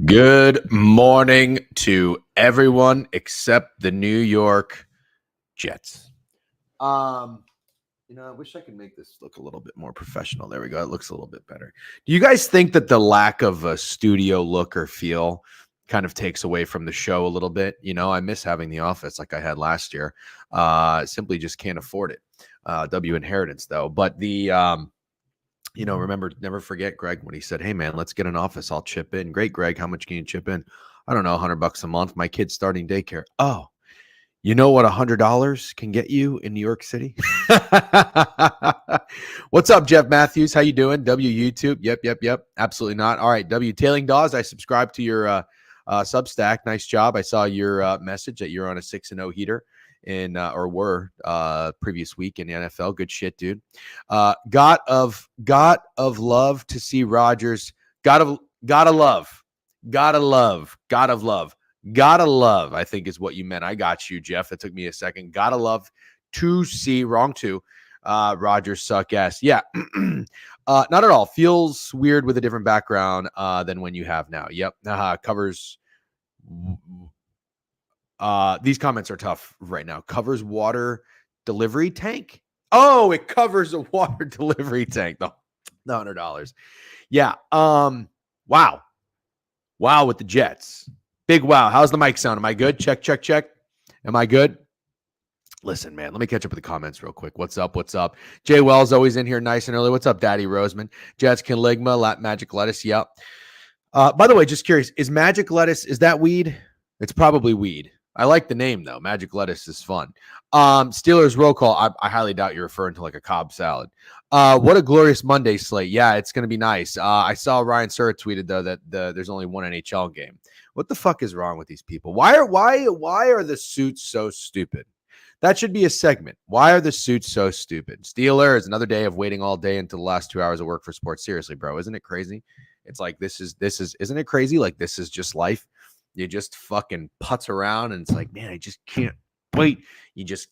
Good morning to everyone except the New York Jets. I wish I could make this look a little bit more professional. There we go. It looks a little bit better. Do you guys think that the lack of a studio look or feel kind of takes away from the show a little bit? You know, I miss having the office like I had last year. Simply just can't afford it. W inheritance though. But remember, never forget Greg when he said, "Hey man, let's get an office. I'll chip in." Great, Greg. How much can you chip in? I don't know, $100 a month. My kid's starting daycare. Oh, you know what $100 can get you in New York City? What's up, Jeff Matthews? How you doing? W YouTube. Yep. Absolutely not. All right, W Tailing Dawes. I subscribe to your Substack. Nice job. I saw your message that you're on a 6-0 heater previous week in the NFL. Good shit, dude. God of love to see Rodgers. Gotta love, I think is what you meant. I got you, Jeff. It took me a second. Gotta love to see, wrong two, Rodgers suck ass. Yeah. Not at all. Feels weird with a different background than when you have now. Yep. Covers. These comments are tough right now. Covers water delivery tank. Oh, it covers a water delivery tank. The $100. Yeah. Wow with the Jets. Big wow. How's the mic sound? Am I good? Check. Am I good? Listen, man, let me catch up with the comments real quick. What's up? Jay Wells always in here nice and early. What's up, Daddy Roseman? Jets Caligma, Magic Lettuce. Yep. By the way, just curious, is Magic Lettuce, is that weed? It's probably weed. I like the name, though. Magic Lettuce is fun. Steelers roll call. I highly doubt you're referring to like a Cobb salad. What a glorious Monday slate. Yeah, it's going to be nice. I saw Ryan Surratt tweeted, though, that there's only one NHL game. What the fuck is wrong with these people? Why are the suits so stupid? That should be a segment. Why are the suits so stupid? Steelers, another day of waiting all day until the last 2 hours of work for sports. Seriously, bro. Isn't it crazy? It's like, isn't it crazy? Like, this is just life. You just fucking putz around and it's like, man, I just can't wait. You just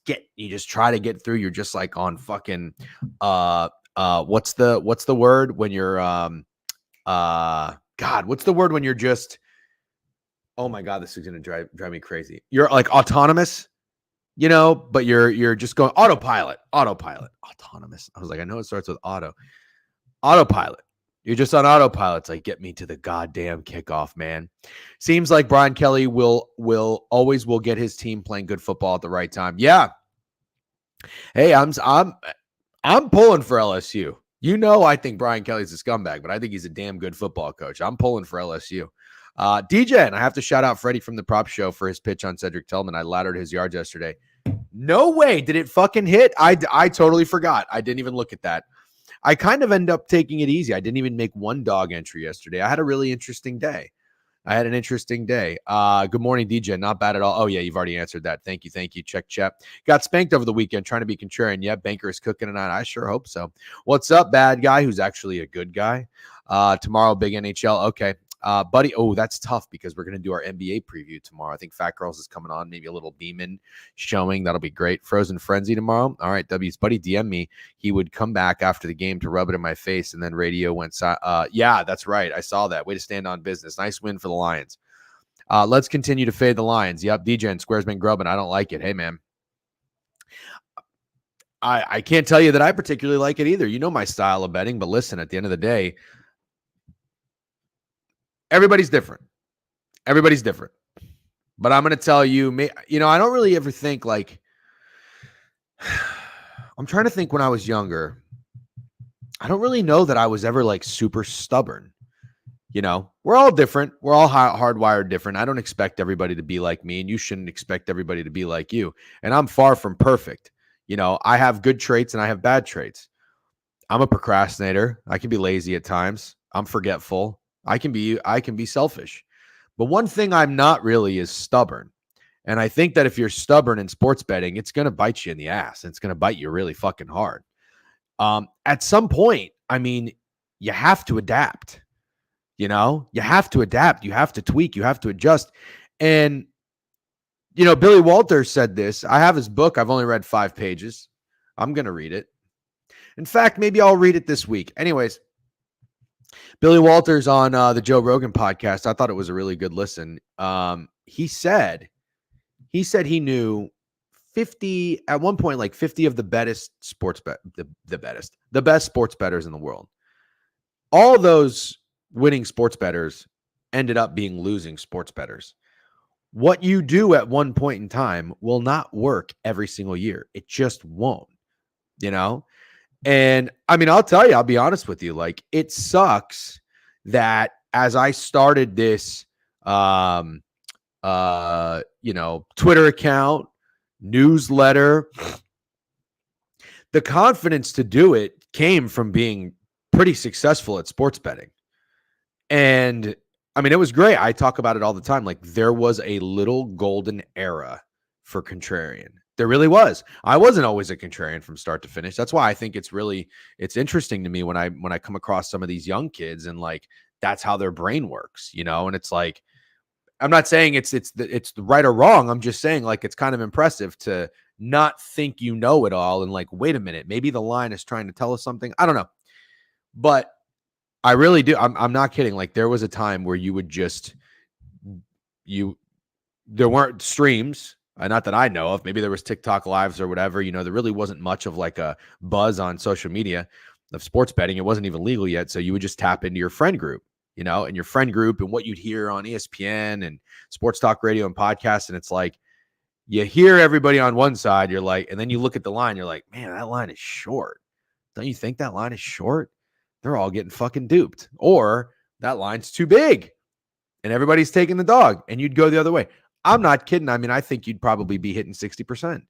try to get through. You're just like on fucking, what's the word when you're, God, what's the word when you're just, oh my God, this is going to drive me crazy. You're like autonomous, but you're just going autopilot, autonomous. I was like, I know it starts with autopilot. You're just on autopilot. It's like, get me to the goddamn kickoff, man. Seems like Brian Kelly will always get his team playing good football at the right time. Yeah. Hey, I'm pulling for LSU. I think Brian Kelly's a scumbag, but I think he's a damn good football coach. I'm pulling for LSU. DJ, and I have to shout out Freddie from the Prop Show for his pitch on Cedric Tillman. I laddered his yards yesterday. No way. Did it fucking hit? I totally forgot. I didn't even look at that. I kind of end up taking it easy. I didn't even make one dog entry yesterday. I had a really interesting day. Good morning, DJ. Not bad at all. Oh, yeah, you've already answered that. Thank you. Check. Got spanked over the weekend trying to be contrarian. Yeah, Banker is cooking tonight. I sure hope so. What's up, bad guy, who's actually a good guy? Tomorrow, big NHL. Okay. Buddy, that's tough because we're going to do our NBA preview tomorrow. I think Fat Girls is coming on, maybe a little Beeman showing. That'll be great. Frozen Frenzy tomorrow. All right, W's buddy DM me. He would come back after the game to rub it in my face, and then radio went. Yeah, that's right. I saw that. Way to stand on business. Nice win for the Lions. Let's continue to fade the lines. Yep, DJ and Square's been grubbing. I don't like it. Hey, man. I can't tell you that I particularly like it either. You know my style of betting, but listen, at the end of the day, everybody's different. Everybody's different. But I'm going to tell you, I don't really ever think like, I'm trying to think when I was younger. I don't really know that I was ever like super stubborn. We're all different. We're all hardwired different. I don't expect everybody to be like me, and you shouldn't expect everybody to be like you. And I'm far from perfect. I have good traits and I have bad traits. I'm a procrastinator. I can be lazy at times. I'm forgetful. I can be selfish. But one thing I'm not really is stubborn. And I think that if you're stubborn in sports betting, it's going to bite you in the ass. And it's going to bite you really fucking hard. At some point, you have to adapt. You have to adapt. You have to tweak. You have to adjust. And, Billy Walters said this. I have his book. I've only read 5 pages. I'm going to read it. In fact, maybe I'll read it this week. Anyways, Billy Walters on the Joe Rogan podcast. I thought it was a really good listen. He said he knew 50 at one point, like 50 of the best sports the best sports bettors in the world. All those winning sports bettors ended up being losing sports bettors. What you do at one point in time will not work every single year. It just won't, And I'll be honest with you. Like, it sucks that as I started this, Twitter account, newsletter, the confidence to do it came from being pretty successful at sports betting. And it was great. I talk about it all the time. Like, there was a little golden era for contrarian. There really was. I wasn't always a contrarian from start to finish. That's why I think it's interesting to me when I come across some of these young kids and like, that's how their brain works, and it's like, I'm not saying it's the right or wrong. I'm just saying, like, it's kind of impressive to not think you know it all and like, wait a minute, maybe the line is trying to tell us something. I don't know. But I really do. I'm not kidding. Like, there was a time where you would there weren't streams, not that I know of. Maybe there was TikTok lives or whatever. There really wasn't much of like a buzz on social media of sports betting. It wasn't even legal yet. So you would just tap into your friend group, and your friend group and what you'd hear on ESPN and sports talk radio and podcasts. And it's like, you hear everybody on one side, you're like, and then you look at the line, you're like, man, that line is short. Don't you think that line is short? They're all getting fucking duped. Or that line's too big and everybody's taking the dog, and you'd go the other way. I'm not kidding. I think you'd probably be hitting 60%.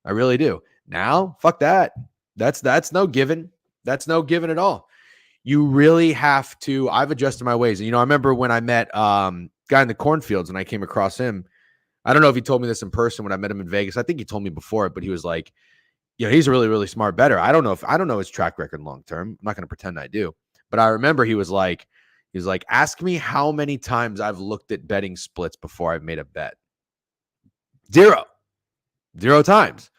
I really do. Now, fuck that. That's no given. That's no given at all. You really have to. I've adjusted my ways. And, I remember when I met guy in the cornfields and I came across him. I don't know if he told me this in person when I met him in Vegas. I think he told me before it, but he was like, he's a really, really smart bettor. I don't know his track record long term. I'm not going to pretend I do. But I remember he was like, ask me how many times I've looked at betting splits before I've made a bet. 0 times.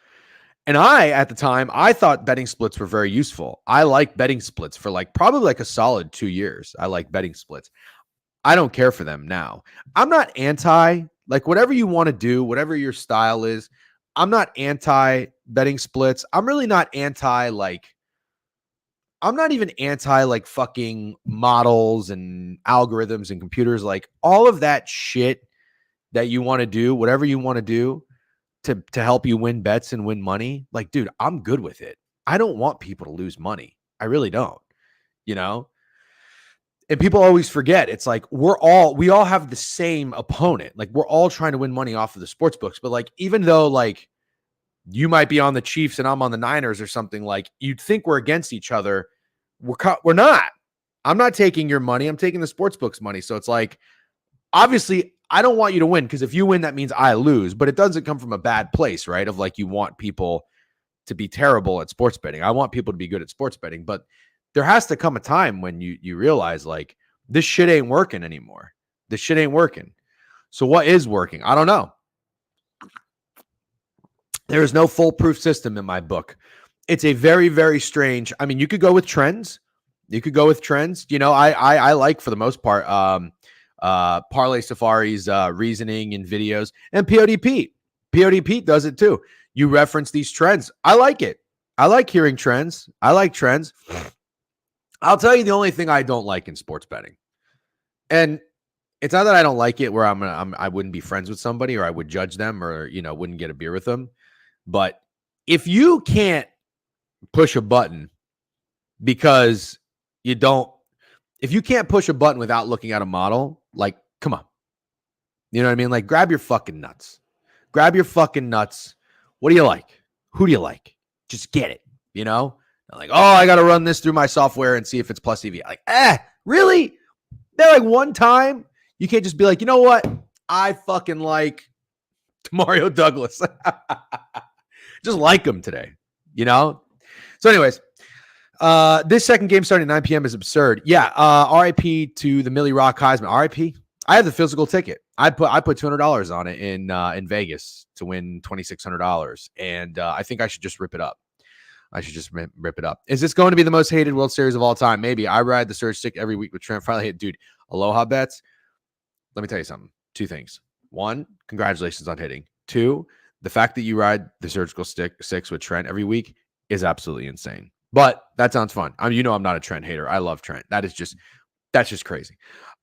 And at the time, I thought betting splits were very useful. I like betting splits for probably like a solid 2 years. I like betting splits. I don't care for them now. I'm not anti, like, whatever you want to do, whatever your style is. I'm not anti betting splits. I'm really not anti, I'm not even anti fucking models and algorithms and computers. Like, all of that shit that you want to do, whatever you want to do to help you win bets and win money. Like, dude, I'm good with it. I don't want people to lose money. I really don't, And people always forget. It's like, we all have the same opponent. Like, we're all trying to win money off of the sports books. But even though you might be on the Chiefs and I'm on the Niners or something, you'd think we're against each other. We're not. I'm not taking your money. I'm taking the sports books money. So it's like, obviously, I don't want you to win, because if you win, that means I lose. But it doesn't come from a bad place, right? Of you want people to be terrible at sports betting. I want people to be good at sports betting. But there has to come a time when you realize, this shit ain't working anymore. This shit ain't working. So what is working? I don't know. There is no foolproof system in my book. It's a very, very strange. You could go with trends. I like, for the most part, Parlay Safari's reasoning and videos, and POD Pete does it too. You reference these trends. I like it. I like hearing trends. I like trends. I'll tell you the only thing I don't like in sports betting, and it's not that I don't like it where I wouldn't be friends with somebody or I would judge them or, wouldn't get a beer with them. But if you can't push a button because if you can't push a button without looking at a model, like, come on. You know what I mean? Like, grab your fucking nuts. Grab your fucking nuts. What do you like? Who do you like? Just get it, Like, oh, I got to run this through my software and see if it's plus EV. Like, really? They're like one time. You can't just be like, you know what? I fucking like Mario Douglas. Just like him today, So anyways, this second game starting at 9 p.m. is absurd. Yeah, RIP to the Millie Rock Heisman. RIP. I have the physical ticket. I put $200 on it in Vegas to win $2,600, and I think I should just rip it up. Is this going to be the most hated World Series of all time? Maybe. I ride the Surge Stick every week with Trent. Finally hit, dude. Aloha bets. Let me tell you something. Two things. One, congratulations on hitting. Two, the fact that you ride the Surgical Stick 6 with Trent every week is absolutely insane. But that sounds fun. I'm not a Trent hater. I love Trent. That's just crazy.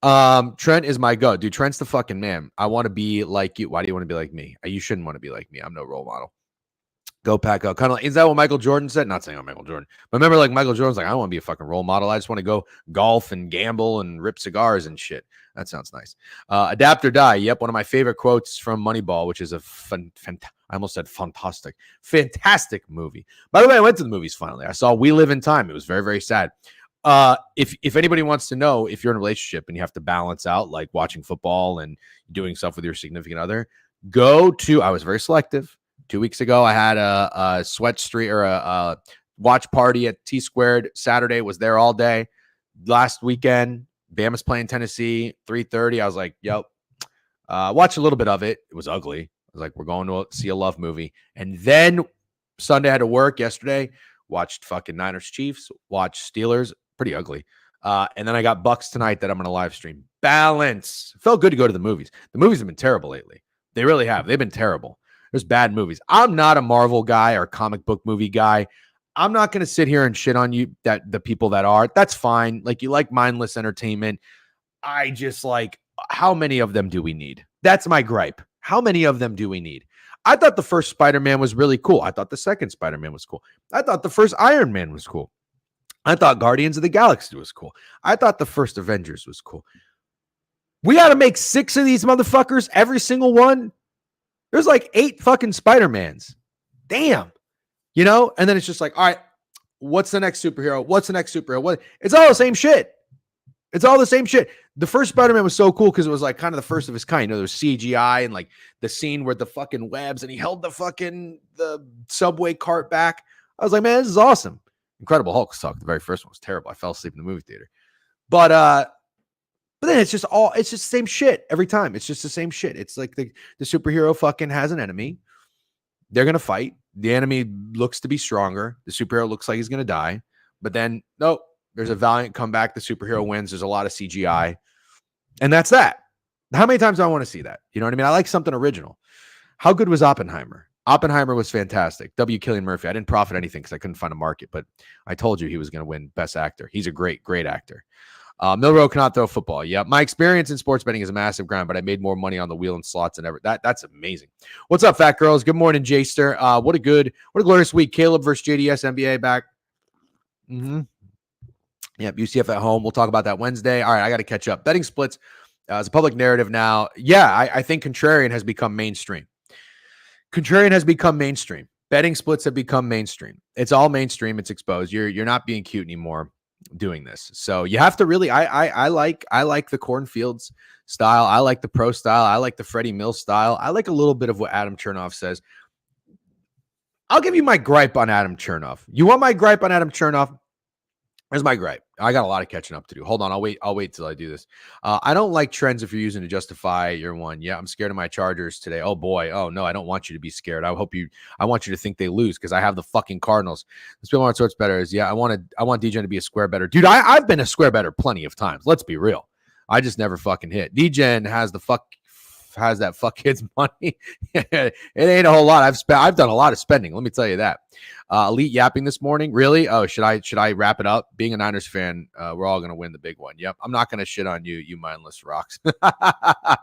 Trent is my go. Dude, Trent's the fucking man. I want to be like you. Why do you want to be like me? You shouldn't want to be like me. I'm no role model. Go pack up. Kind of like, is that what Michael Jordan said? Not saying I'm Michael Jordan. But remember, like, Michael Jordan's like, I don't want to be a fucking role model. I just want to go golf and gamble and rip cigars and shit. That sounds nice. Adapt or Die. Yep, one of my favorite quotes from Moneyball, which is I almost said fantastic movie. By the way, I went to the movies finally. I saw We Live in Time. It was very, very sad. If anybody wants to know if you're in a relationship and you have to balance out like watching football and doing stuff with your significant other, I was very selective. 2 weeks ago, I had a sweat street or a watch party at T Squared. Saturday, was there all day. Last weekend, Bama's playing Tennessee, 3:30. I was like, yep. Watched a little bit of it. It was ugly. I was like, we're going to see a love movie. And then Sunday, I had to work yesterday. Watched fucking Niners Chiefs. Watched Steelers. Pretty ugly. And then I got Bucs tonight that I'm going to live stream. Balance. Felt good to go to the movies. The movies have been terrible lately. They really have. They've been terrible. There's bad movies. I'm not a Marvel guy or comic book movie guy. I'm not going to sit here and shit on you, that the people that are. That's fine. Like, you like mindless entertainment. I just like, how many of them do we need? That's my gripe. How many of them do we need? I thought the first Spider-Man was really cool. I thought the second Spider-Man was cool. I thought the first Iron Man was cool. I thought Guardians of the Galaxy was cool. I thought the first Avengers was cool. We got to make 6 of these motherfuckers, every single one. There's like 8 fucking Spider-Mans. Damn. And then it's just like, all right, what's the next superhero? What's the next superhero? What? It's all the same shit. It's all the same shit. The first Spider-Man was so cool because it was like kind of the first of its kind. There was CGI and like the scene where the fucking webs and he held the subway cart back. I was like, man, this is awesome. Incredible Hulk sucked. The very first one was terrible. I fell asleep in the movie theater. But then it's just the same shit every time. It's just the same shit. It's like the superhero fucking has an enemy. They're going to fight. The enemy looks to be stronger. The superhero looks like he's going to die. But then, nope, there's a valiant comeback. The superhero wins. There's a lot of CGI. And that's that. How many times do I want to see that? You know what I mean? I like something original. How good was Oppenheimer? Oppenheimer was fantastic. W. Cillian Murphy. I didn't profit anything because I couldn't find a market, but I told you he was going to win Best Actor. He's a great, great actor. Milrow cannot throw football. Yeah, my experience in sports betting is a massive grind, but I made more money on the wheel and slots than ever. That's amazing. What's up, fat girls? Good morning, Jayster. What a glorious week. Caleb versus JDS NBA back. Yep, UCF at home. We'll talk about that Wednesday. All right, I got to catch up. Betting splits is a public narrative now. Yeah, I think contrarian has become mainstream. Betting splits have become mainstream. It's all mainstream. It's exposed. You're not being cute anymore doing this. So you have to really, I like the Cornfields style. I like the pro style. I like the Freddie Mills style. I like a little bit of what Adam Chernoff says. I'll give you my gripe on Adam Chernoff. You want my gripe on Adam Chernoff? Here's my gripe. I got a lot of catching up to do. Hold on. I'll wait till I do this. I don't like trends if you're using to justify your one. Yeah, I'm scared of my Chargers today. Oh boy. Oh no, I don't want you to be scared. I want you to think they lose because I have the fucking Cardinals. Let's be on sorts better. Yeah, I want DJ to be a square better. Dude, I've been a square better plenty of times. Let's be real. I just never fucking hit. DGen has that fuck kids money. It ain't a whole lot. I've done a lot of spending. Let me tell you that. Elite yapping this morning. Really? Oh, should I wrap it up? Being a Niners fan, we're all gonna win the big one. Yep. I'm not gonna shit on you, you mindless rocks. All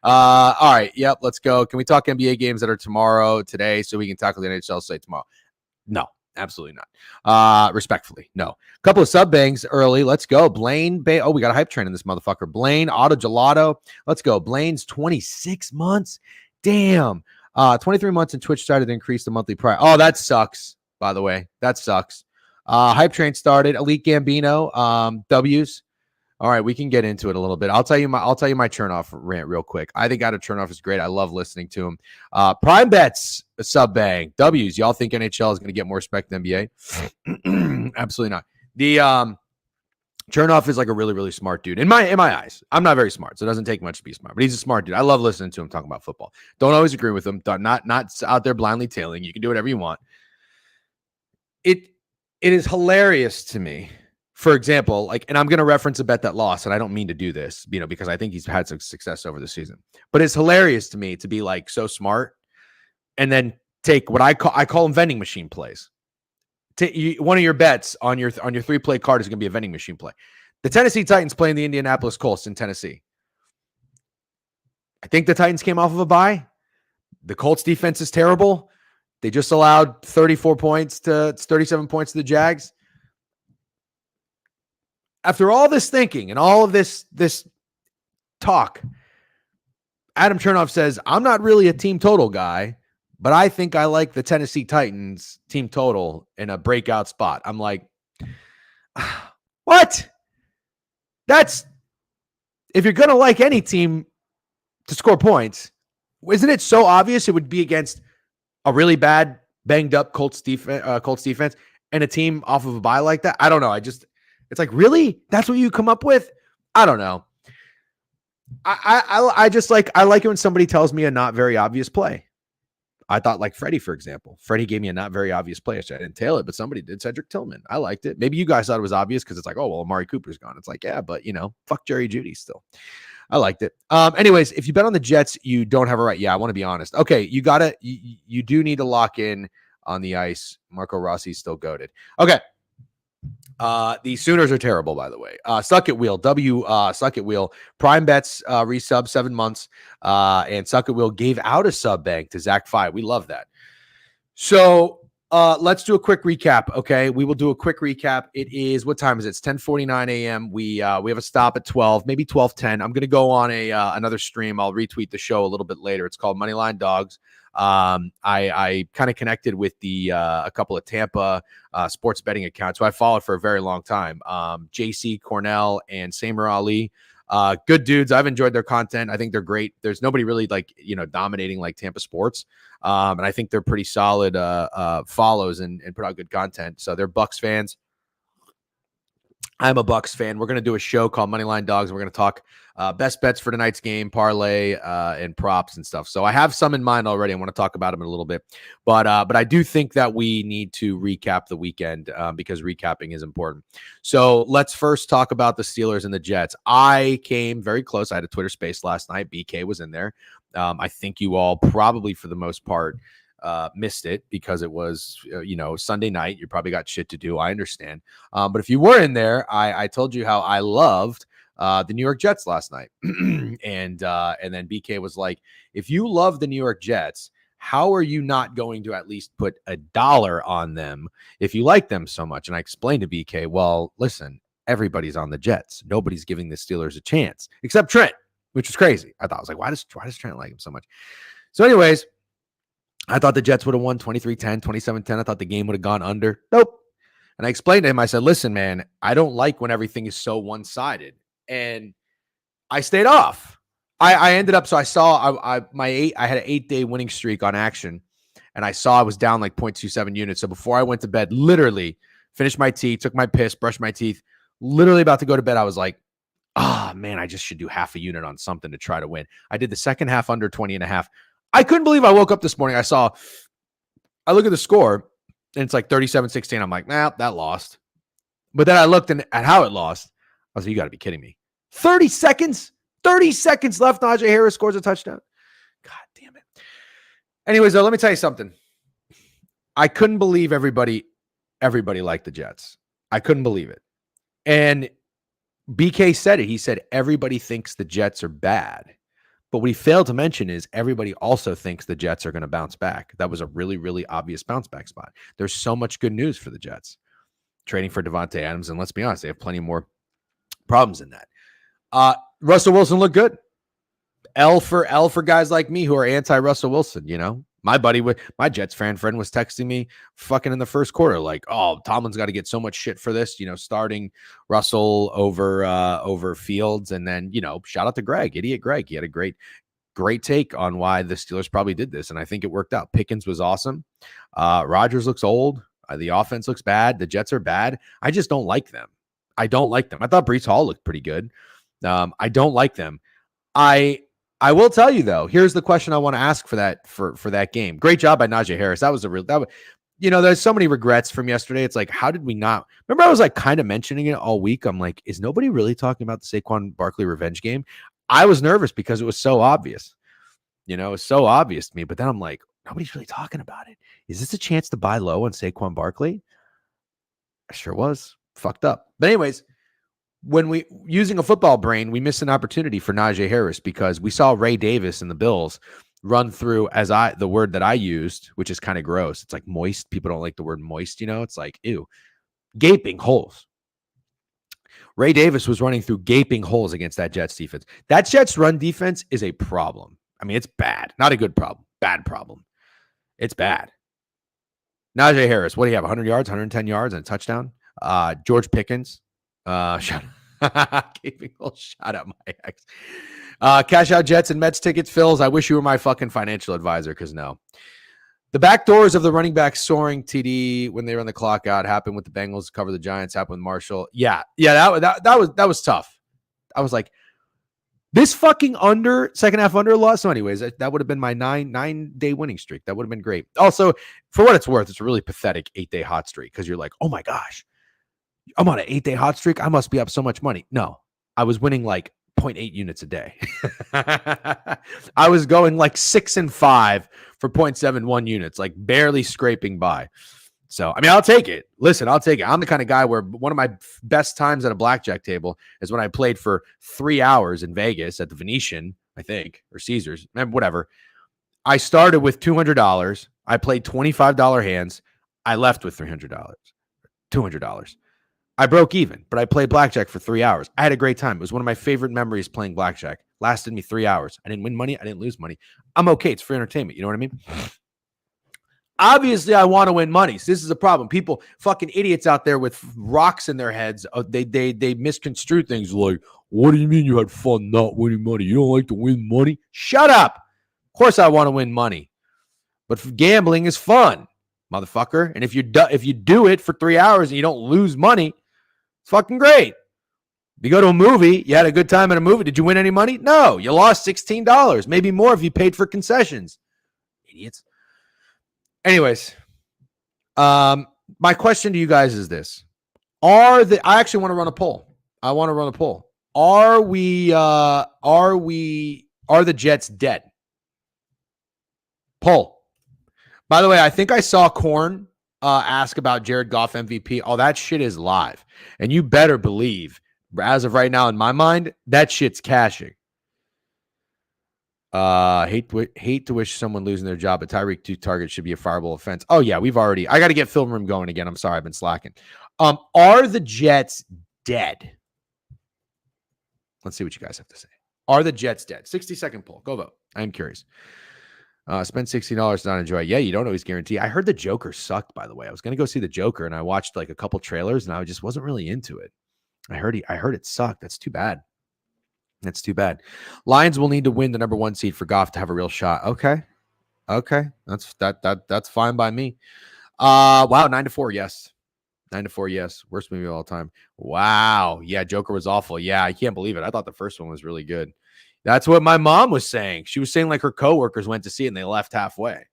right. Yep. Let's go. Can we talk NBA games that are today, so we can tackle the NHL slate tomorrow? No. Absolutely not. Respectfully, no. A couple of sub bangs early. Let's go. Blaine Bay. Oh, we got a hype train in this motherfucker. Blaine Auto Gelato. Let's go. Blaine's 26 months. Damn. 23 months and Twitch started to increase the monthly price. Oh, that sucks, by the way. That sucks. Hype train started. Elite Gambino. W's. All right, we can get into it a little bit. I'll tell you my turn off rant real quick. I think Out Turn Off is great. I love listening to him. Prime Bets sub bang W's. Y'all think NHL is going to get more respect than NBA? Absolutely not. The Turn Off is like a really, really smart dude in my eyes. I'm not very smart, so it doesn't take much to be smart. But he's a smart dude. I love listening to him talking about football. Don't always agree with him. Not out there blindly tailing. You can do whatever you want. It is hilarious to me. For example, like, and I'm going to reference a bet that lost, and I don't mean to do this, because I think he's had some success over the season. But it's hilarious to me to be like so smart, and then take what I call them vending machine plays. One of your bets on your 3-play card is going to be a vending machine play. The Tennessee Titans playing the Indianapolis Colts in Tennessee. I think the Titans came off of a bye. The Colts defense is terrible. They just allowed 37 points to the Jags. After all this thinking and all of this talk, Adam Chernoff says, I'm not really a team total guy, but I think I like the Tennessee Titans team total in a breakout spot. I'm like, what? That's, if you're going to like any team to score points, isn't it so obvious it would be against a really bad, banged up Colts defense and a team off of a bye like that? I don't know. It's like, really? That's what you come up with? I don't know. I like it when somebody tells me a not very obvious play. I thought like Freddie, for example. Freddie gave me a not very obvious play. I didn't tail it, but somebody did. Cedric Tillman. I liked it. Maybe you guys thought it was obvious because it's like, oh, well, Amari Cooper's gone. It's like, yeah, but fuck Jerry Jeudy still. I liked it. Anyways, if you bet on the Jets, you don't have a right. Yeah, I want to be honest. Okay, you do need to lock in on the ice. Marco Rossi's still goated. Okay. The Sooners are terrible, by the way. Suck at Wheel. Suck at Wheel. Prime Bets resub 7 months. And Suck at Wheel gave out a sub bank to Zach Fi. We love that. So let's do a quick recap. Okay, we will do a quick recap. It is, what time is it? It's 10:49 a.m. We have a stop at 12, maybe 12:10. I'm gonna go on another stream. I'll retweet the show a little bit later. It's called Moneyline Dogs. I kind of connected with a couple of Tampa sports betting accounts who I followed for a very long time. JC Cornell and Samer Ali. Good dudes. I've enjoyed their content. I think they're great. There's nobody really dominating like Tampa sports. And I think they're pretty solid follows and put out good content. So they're Bucs fans. I'm a Bucs fan. We're going to do a show called Moneyline Dogs. We're going to talk best bets for tonight's game, parlay, and props and stuff. So I have some in mind already. I want to talk about them in a little bit. But I do think that we need to recap the weekend because recapping is important. So let's first talk about the Steelers and the Jets. I came very close. I had a Twitter space last night. BK was in there. I think you all probably, for the most part, missed it because it was Sunday night. You probably got shit to do. I understand. But if you were in there, I told you how I loved the New York Jets last night. and then BK was like, if you love the New York Jets, how are you not going to at least put $1 on them if you like them so much? And I explained to BK, well, listen, everybody's on the Jets. Nobody's giving the Steelers a chance except Trent, which was crazy. I was like, why does Trent like him so much? So anyways, I thought the Jets would have won 23-10, 27-10. I thought the game would have gone under. Nope. And I explained to him, I said, listen, man, I don't like when everything is so one-sided. And I stayed off. I ended up, so I saw I had an 8-day winning streak on action. And I saw I was down like 0.27 units. So before I went to bed, literally finished my tea, took my piss, brushed my teeth, literally about to go to bed. I was like, man, I just should do half a unit on something to try to win. I did the second half under 20.5. I couldn't believe I woke up this morning. I look at the score and it's like 37-16. I'm like, nah, that lost. But then I looked at how it lost. I was like, you got to be kidding me. 30 seconds. 30 seconds left. Najee Harris scores a touchdown. God damn it. Anyways, though, let me tell you something. I couldn't believe everybody liked the Jets. I couldn't believe it. And BK said it. He said everybody thinks the Jets are bad. But what he failed to mention is everybody also thinks the Jets are going to bounce back. That was a really, really obvious bounce back spot. There's so much good news for the Jets. Trading for Devontae Adams, and let's be honest, they have plenty more problems in that. Russell Wilson looked good. L for guys like me who are anti-Russell Wilson, you know. My Jets fan friend was texting me fucking in the first quarter, like, oh, Tomlin's got to get so much shit for this, you know, starting Russell over Fields. And then, you know, shout out to Greg, idiot Greg. He had a great take on why the Steelers probably did this. And I think it worked out. Pickens was awesome. Rodgers looks old. The offense looks bad. The Jets are bad. I just don't like them. I thought Breece Hall looked pretty good. I don't like them. I will tell you though, here's the question I want to ask for that game. Great job by Najee Harris. You know, there's so many regrets from yesterday. It's like, how did we not remember? I was like kind of mentioning it all week. I'm like, is nobody really talking about the Saquon Barkley revenge game? I was nervous because it was so obvious. You know, it's so obvious to me. But then I'm like, nobody's really talking about it. Is this a chance to buy low on Saquon Barkley? I sure was. Fucked up. But anyways, when we using a football brain, we missed an opportunity for Najee Harris because we saw Ray Davis and the Bills run through the word that I used, which is kind of gross. It's like moist. People don't like the word moist, you know? It's like, ew, gaping holes. Ray Davis was running through gaping holes against that Jets defense. That Jets run defense is a problem. I mean, it's bad. Not a good problem. Bad problem. It's bad. Najee Harris, what do you have? 100 yards, 110 yards, and a touchdown? George Pickens. Shout out my ex. Cash out Jets and Mets tickets. Phils, I wish you were my fucking financial advisor, because no. The back doors of the running back soaring TD when they run the clock out happened with the Bengals, cover the Giants, happened with Marshall. Yeah, that was tough. I was like, this fucking second half under loss. So anyways, that would have been my 9-day winning streak. That would have been great. Also, for what it's worth, it's a really pathetic 8-day hot streak, because you're like, oh my gosh, I'm on an 8-day hot streak. I must be up so much money. No, I was winning like 0.8 units a day. I was going like 6 and 5 for 0.71 units, like barely scraping by. So, I mean, I'll take it. Listen, I'll take it. I'm the kind of guy where one of my best times at a blackjack table is when I played for 3 hours in Vegas at the Venetian, I think, or Caesars, whatever. I started with $200. I played $25 hands. I left with $300, $200. I broke even, but I played blackjack for 3 hours. I had a great time. It was one of my favorite memories playing blackjack. Lasted me 3 hours. I didn't win money. I didn't lose money. I'm okay. It's free entertainment. You know what I mean? Obviously, I want to win money. So this is a problem. People, fucking idiots out there with rocks in their heads, they misconstrue things like, what do you mean you had fun not winning money? You don't like to win money? Shut up. Of course I want to win money. But gambling is fun, motherfucker. And if you do it for 3 hours and you don't lose money, it's fucking great. If you go to a movie, you had a good time at a movie. Did you win any money? No, you lost $16. Maybe more if you paid for concessions. Idiots. Anyways, my question to you guys is this. I actually want to run a poll. Are the Jets dead? Poll. By the way, I think I saw Korn ask about Jared Goff MVP. Oh, that shit is live. And you better believe, as of right now in my mind, that shit's cashing. Hate to wish someone losing their job, but Tyreek 2 targets should be a fireable offense. Oh yeah, I got to get film room going again. I'm sorry, I've been slacking. Are the Jets dead? Let's see what you guys have to say. Are the Jets dead? 60-second poll. Go vote. I am curious. Spend $60 to not enjoy it. Yeah, you don't always guarantee. I heard the Joker sucked, by the way. I was going to go see the Joker, and I watched like a couple trailers, and I just wasn't really into it. I heard it sucked. That's too bad. Lions will need to win the number 1 seed for Goff to have a real shot. Okay. That's fine by me. Wow. 9-4. Yes. 9-4. Yes. Worst movie of all time. Wow. Yeah. Joker was awful. Yeah. I can't believe it. I thought the first one was really good. That's what my mom was saying. She was saying like her coworkers went to see it and they left halfway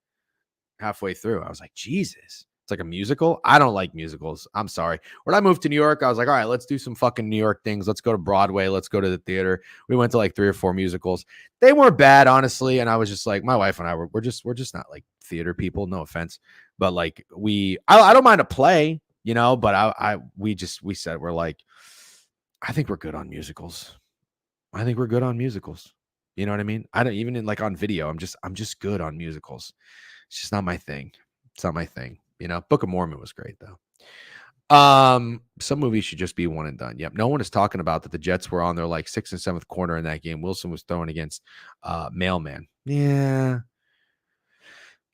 through. I was like, Jesus, It's like a musical. I don't like musicals. I'm sorry. When I moved to New York, I was like, all right, let's do some fucking New York things. Let's go to Broadway. Let's go to the theater. We went to like 3 or 4 musicals. They weren't bad, honestly. And I was just like, my wife and I we're just not like theater people. No offense, but like I don't mind a play, but we said we're like, I think we're good on musicals. I think we're good on musicals. You know what I mean? I don't even in like on video. I'm just good on musicals. It's just not my thing. It's not my thing. Book of Mormon was great though. Some movies should just be one and done. Yep. No one is talking about that the Jets were on their like 6th and 7th corner in that game. Wilson was throwing against Mailman. Yeah.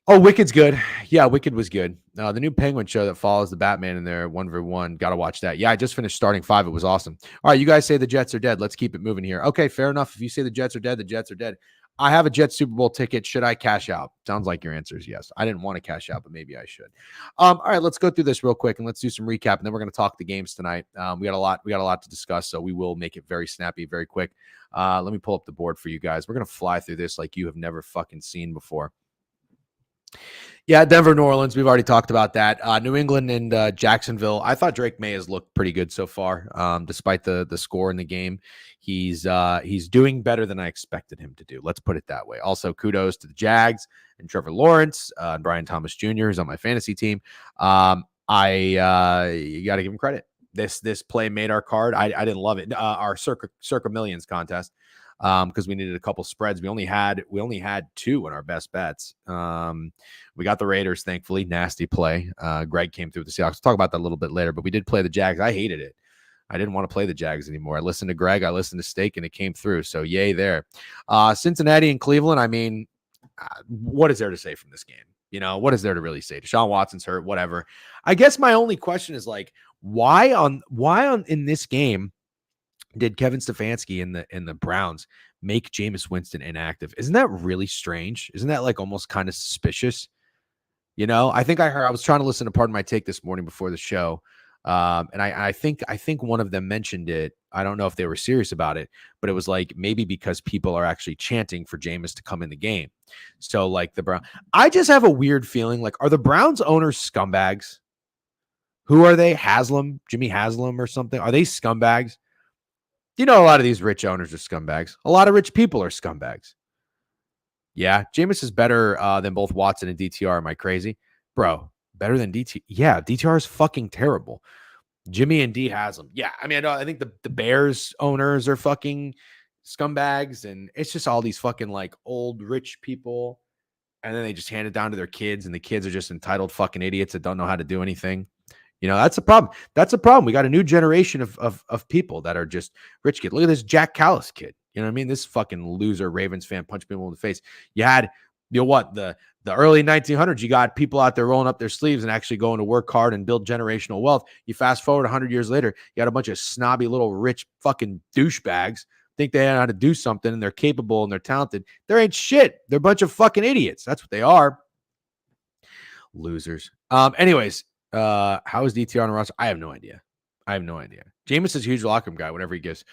Oh, Wicked's good. Yeah, Wicked was good. The new Penguin show that follows the Batman in there 1v1. Got to watch that. Yeah, I just finished starting 5. It was awesome. All right, you guys say the Jets are dead. Let's keep it moving here. Okay, fair enough. If you say the Jets are dead, the Jets are dead. I have a Jets Super Bowl ticket. Should I cash out? Sounds like your answer is yes. I didn't want to cash out, but maybe I should. All right, let's go through this real quick and let's do some recap, and then we're going to talk the games tonight. We got a lot to discuss, so we will make it very snappy, very quick. Let me pull up the board for you guys. We're going to fly through this like you have never fucking seen before. Yeah, Denver, New Orleans. We've already talked about that. New England and Jacksonville. I thought Drake May has looked pretty good so far, despite the score in the game. He's doing better than I expected him to do. Let's put it that way. Also, kudos to the Jags and Trevor Lawrence and Brian Thomas Jr., who's on my fantasy team. You got to give him credit. This play made our card. I didn't love it. Our Circa Millions contest. Because we needed a couple spreads. We only had 2 in our best bets. We got the Raiders, thankfully. Nasty play. Greg came through with the Seahawks. We'll talk about that a little bit later, but we did play the Jags. I hated it. I didn't want to play the Jags anymore. I listened to Greg. I listened to Steak, and it came through. So yay there. Cincinnati and Cleveland. I mean, what is there to say from this game? What is there to really say? Deshaun Watson's hurt, whatever. I guess my only question is like, why in this game did Kevin Stefanski and the Browns make Jameis Winston inactive? Isn't that really strange? Isn't that like almost kind of suspicious? I think I was trying to listen to Pardon My Take this morning before the show. And I think one of them mentioned it. I don't know if they were serious about it, but it was like maybe because people are actually chanting for Jameis to come in the game. So like I just have a weird feeling like, are the Browns owners scumbags? Who are they? Jimmy Haslam or something? Are they scumbags? A lot of these rich owners are scumbags. A lot of rich people are scumbags. Yeah, Jameis is better than both Watson and DTR. Am I crazy? Bro, better than DTR? Yeah, DTR is fucking terrible. Jimmy and D has them. Yeah, I mean, I think the Bears owners are fucking scumbags, and it's just all these fucking like old rich people, and then they just hand it down to their kids, and the kids are just entitled fucking idiots that don't know how to do anything. That's a problem. That's a problem. We got a new generation of people that are just rich kids. Look at this Jack Callis kid. You know what I mean? This fucking loser Ravens fan punched people in the face. You had, the early 1900s, you got people out there rolling up their sleeves and actually going to work hard and build generational wealth. You fast forward 100 years later, you got a bunch of snobby little rich fucking douchebags think they know how to do something and they're capable and they're talented. There ain't shit. They're a bunch of fucking idiots. That's what they are. Losers. Anyways. How is DTR on the roster? I have no idea. Jameis is a huge locker room guy whenever he gives.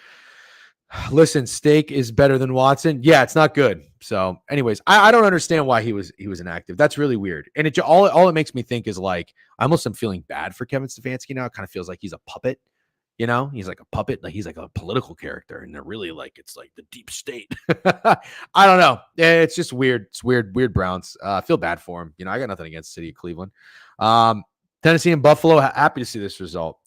Listen, Steak is better than Watson. Yeah, it's not good. So, anyways, I don't understand why he was inactive. That's really weird. And all it makes me think is like I almost am feeling bad for Kevin Stefanski now. It kind of feels like he's a puppet. He's like a puppet, like he's like a political character, and they're really like it's like the deep state. I don't know. It's just weird. It's weird Browns. I feel bad for him. I got nothing against the city of Cleveland. Tennessee and Buffalo, happy to see this result.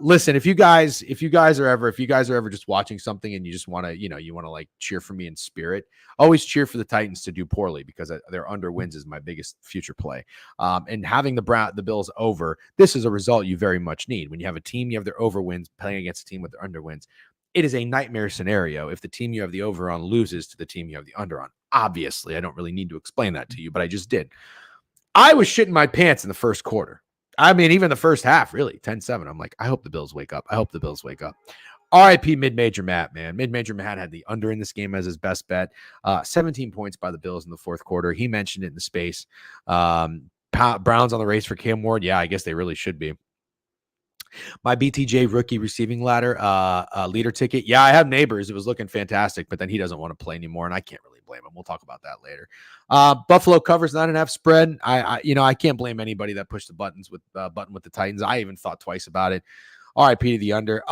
Listen, if you guys are ever just watching something and you just want to, you want to like cheer for me in spirit, always cheer for the Titans to do poorly because their under wins is my biggest future play. And having the Bills over, this is a result you very much need. When you have a team, you have their over wins playing against a team with their under wins. It is a nightmare scenario if the team you have the over on loses to the team you have the under on. Obviously, I don't really need to explain that to you, but I just did. I was shitting my pants in the first quarter. I mean, even the first half, really, 10-7. I'm like, I hope the Bills wake up. RIP Mid-Major Matt, man. Mid-Major Matt had the under in this game as his best bet. 17 points by the Bills in the fourth quarter. He mentioned it in the space. Browns on the race for Cam Ward. Yeah, I guess they really should be. My BTJ rookie receiving ladder leader ticket. Yeah, I have Neighbors. It was looking fantastic, but then he doesn't want to play anymore, and I can't really can't blame him. We'll talk about that later. Buffalo covers 9.5 spread. I can't blame anybody that pushed the button with the Titans. I even thought twice about it. RIP to the under.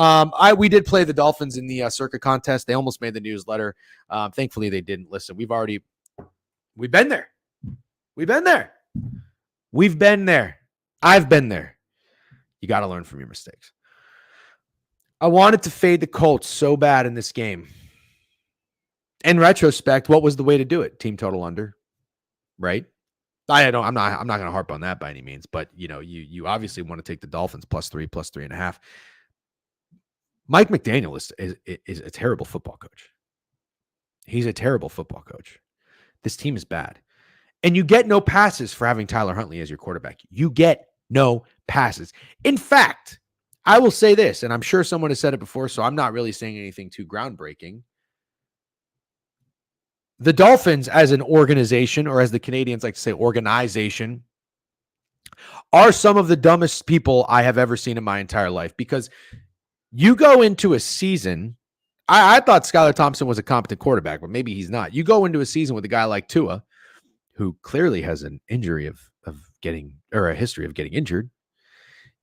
We did play the Dolphins in the circuit contest. They almost made the newsletter. Thankfully, they didn't. Listen, we've been there. We've been there. We've been there. I've been there. You got to learn from your mistakes. I wanted to fade the Colts so bad in this game. In retrospect, what was the way to do it? Team total under, right? I'm not going to harp on that by any means, but you obviously want to take the Dolphins +3, +3.5. Mike McDaniel is a terrible football coach. He's a terrible football coach. This team is bad. And you get no passes for having Tyler Huntley as your quarterback. You get no passes. In fact, I will say this, and I'm sure someone has said it before, so I'm not really saying anything too groundbreaking. The Dolphins as an organization, or as the Canadians like to say, organization, are some of the dumbest people I have ever seen in my entire life, because you go into a season, I thought Skylar Thompson was a competent quarterback, but maybe he's not. You go into a season with a guy like Tua, who clearly has an injury of getting, or a history of getting injured.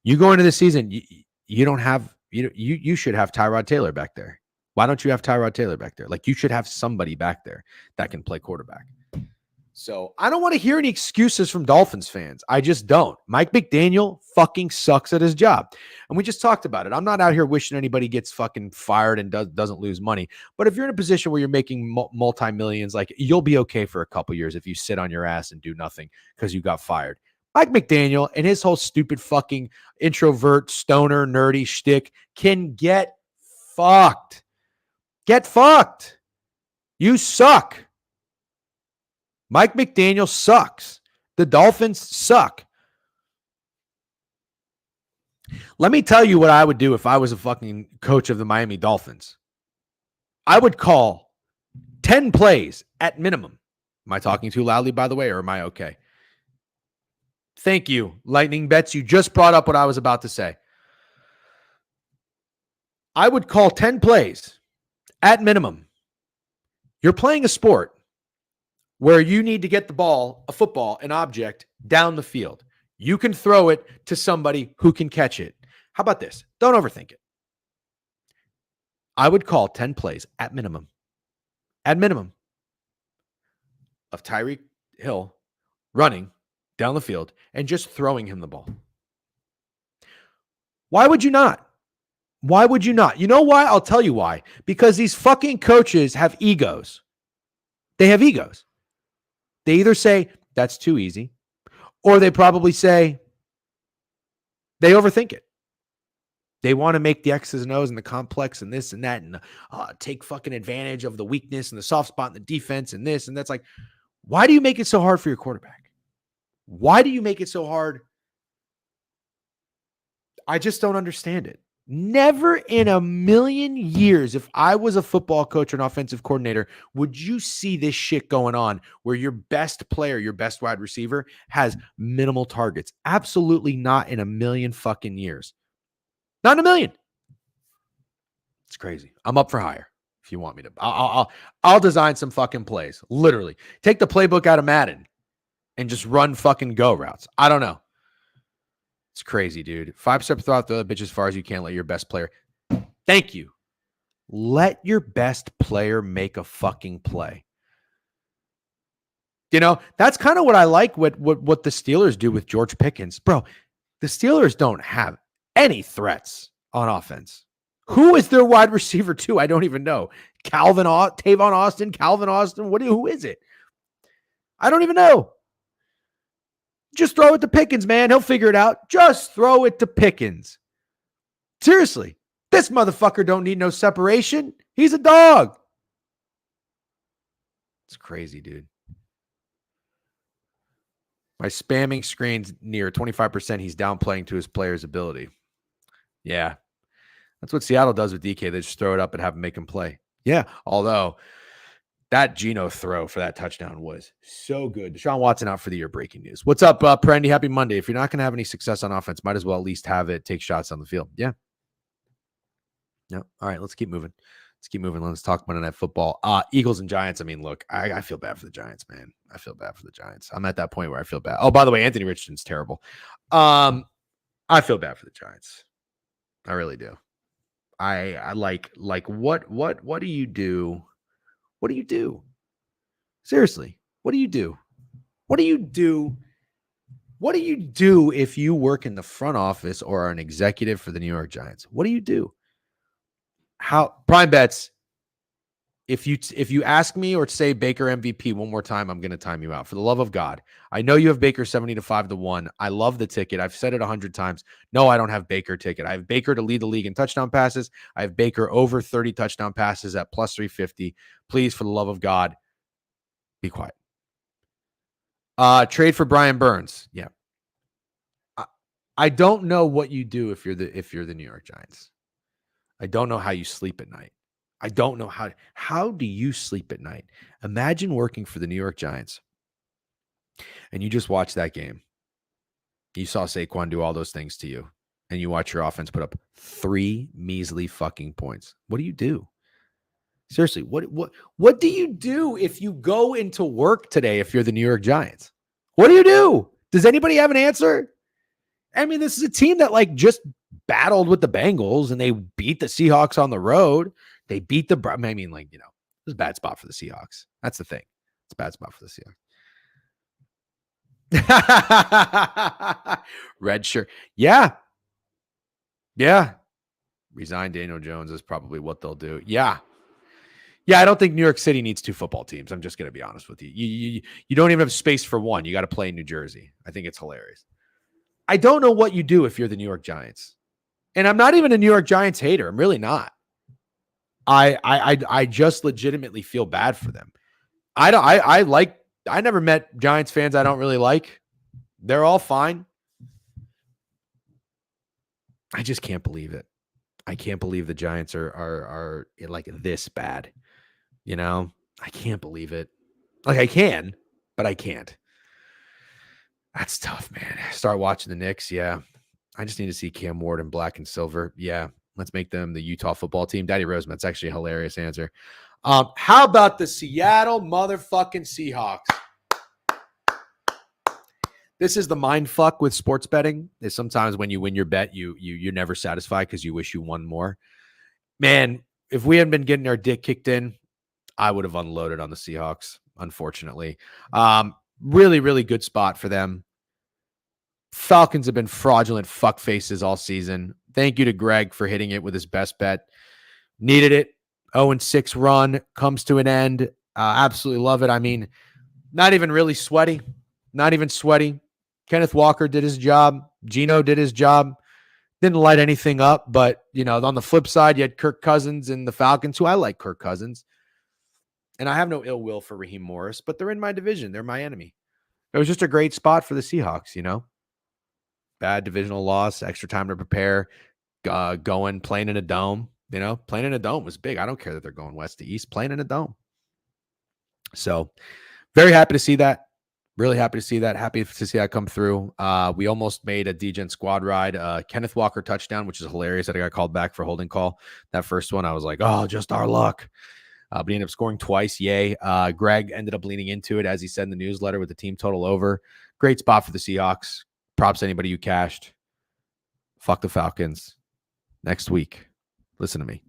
You go into the season, you don't have, you should have Tyrod Taylor back there. Why don't you have Tyrod Taylor back there? Like, you should have somebody back there that can play quarterback. So I don't want to hear any excuses from Dolphins fans. I just don't. Mike McDaniel fucking sucks at his job. And we just talked about it. I'm not out here wishing anybody gets fucking fired and doesn't lose money. But if you're in a position where you're making multi-millions, like, you'll be okay for a couple years if you sit on your ass and do nothing because you got fired. Mike McDaniel and his whole stupid fucking introvert, stoner, nerdy shtick can get fucked. Get fucked. You suck. Mike McDaniel sucks. The Dolphins suck. Let me tell you what I would do if I was a fucking coach of the Miami Dolphins. I would call 10 plays at minimum. Am I talking too loudly, by the way, or am I okay? Thank you, Lightning Bets. You just brought up what I was about to say. I would call 10 plays at minimum. You're playing a sport where you need to get the ball, a football, an object, down the field. You can throw it to somebody who can catch it. How about this? Don't overthink it. I would call 10 plays at minimum, of Tyreek Hill running down the field and just throwing him the ball. Why would you not? Why would you not? You know why? I'll tell you why. Because these fucking coaches have egos. They have egos. They either say, that's too easy, or they probably say, they overthink it. They want to make the X's and O's and the complex and this and that and take fucking advantage of the weakness and the soft spot in the defense and this and that's. Like, why do you make it so hard for your quarterback? Why do you make it so hard? I just don't understand it. Never in a million years, if I was a football coach or an offensive coordinator, would you see this shit going on where your best player, your best wide receiver has minimal targets. Absolutely not in a million fucking years. Not in a million. It's crazy. I'm up for hire if you want me to. I'll design some fucking plays. Literally. Take the playbook out of Madden and just run fucking go routes. I don't know. It's crazy, dude. 5-step throw out the other bitch as far as you can. Let your best player. Thank you. Let your best player make a fucking play. You know, that's kind of what I like what the Steelers do with George Pickens. Bro, the Steelers don't have any threats on offense. Who is their wide receiver too? I don't even know. Tavon Austin, Calvin Austin. Who is it? I don't even know. Just throw it to Pickens, man. He'll figure it out. Just throw it to Pickens. Seriously. This motherfucker don't need no separation. He's a dog. It's crazy, dude. By spamming screens near 25%, he's downplaying to his player's ability. Yeah. That's what Seattle does with DK. They just throw it up and have him make him play. Yeah. Although that Geno throw for that touchdown was so good. Deshaun Watson out for the year. Breaking news. What's up, Prendy? Happy Monday. If you're not going to have any success on offense, might as well at least have it take shots on the field. Yeah. No. All right, let's keep moving. Let's keep moving. Let's talk Monday Night Football. Eagles and Giants. I mean, look, I feel bad for the Giants, man. I feel bad for the Giants. I'm at that point where I feel bad. Oh, by the way, Anthony Richardson's terrible. I feel bad for the Giants. I really do. I like what do you do? What do you do? Seriously, what do you do? What do you do? What do you do if you work in the front office or are an executive for the New York Giants? What do you do? How prime bets? If you ask me or say Baker MVP one more time, I'm going to time you out. For the love of God, I know you have Baker 70-5-1. I love the ticket. I've said it 100 times. No, I don't have Baker ticket. I have Baker to lead the league in touchdown passes. I have Baker over 30 touchdown passes at plus 350. Please, for the love of God, be quiet. Trade for Brian Burns. Yeah. I don't know what you do if you're the New York Giants. I don't know how you sleep at night. I don't know how do you sleep at night? Imagine working for the New York Giants and you just watch that game. You saw Saquon do all those things to you and you watch your offense put up 3 measly fucking points. What do you do? Seriously, what do you do if you go into work today if you're the New York Giants? What do you do? Does anybody have an answer? I mean, this is a team that just battled with the Bengals and they beat the Seahawks on the road. They beat the, it was a bad spot for the Seahawks. That's the thing. It's a bad spot for the Seahawks. Red shirt. Yeah. Yeah. Resign Daniel Jones is probably what they'll do. Yeah. Yeah, I don't think New York City needs 2 football teams. I'm just going to be honest with you. You don't even have space for one. You got to play in New Jersey. I think it's hilarious. I don't know what you do if you're the New York Giants. And I'm not even a New York Giants hater. I'm really not. I just legitimately feel bad for them. I never met Giants fans I don't really like. They're all fine. I just can't believe it. I can't believe the Giants are like this bad. I can't believe it. I can, but I can't. That's tough, man. Start watching the Knicks. Yeah. I just need to see Cam Ward in black and silver. Yeah. Let's make them the Utah football team. Daddy Roseman, that's actually a hilarious answer. How about the Seattle motherfucking Seahawks? This is the mind fuck with sports betting. Is sometimes when you win your bet, you're never satisfied because you wish you won more. Man, if we hadn't been getting our dick kicked in, I would have unloaded on the Seahawks, unfortunately. Really, really good spot for them. Falcons have been fraudulent fuck faces all season. Thank you to Greg for hitting it with his best bet. Needed it. 0-6 run comes to an end. Absolutely love it. I mean, not even really sweaty. Not even sweaty. Kenneth Walker did his job. Geno did his job. Didn't light anything up, but, on the flip side, you had Kirk Cousins and the Falcons, who I like Kirk Cousins. And I have no ill will for Raheem Morris, but they're in my division. They're my enemy. It was just a great spot for the Seahawks, Bad divisional loss, extra time to prepare, playing in a dome. Playing in a dome was big. I don't care that they're going west to east, playing in a dome. So very happy to see that. Really happy to see that. Happy to see that come through. We almost made a DGen squad ride. Kenneth Walker touchdown, which is hilarious that I got called back for holding call. That first one, I was like, oh, just our luck. But he ended up scoring twice. Yay. Greg ended up leaning into it, as he said in the newsletter, with the team total over. Great spot for the Seahawks. Props to anybody who cashed. Fuck the Falcons. Next week. Listen to me.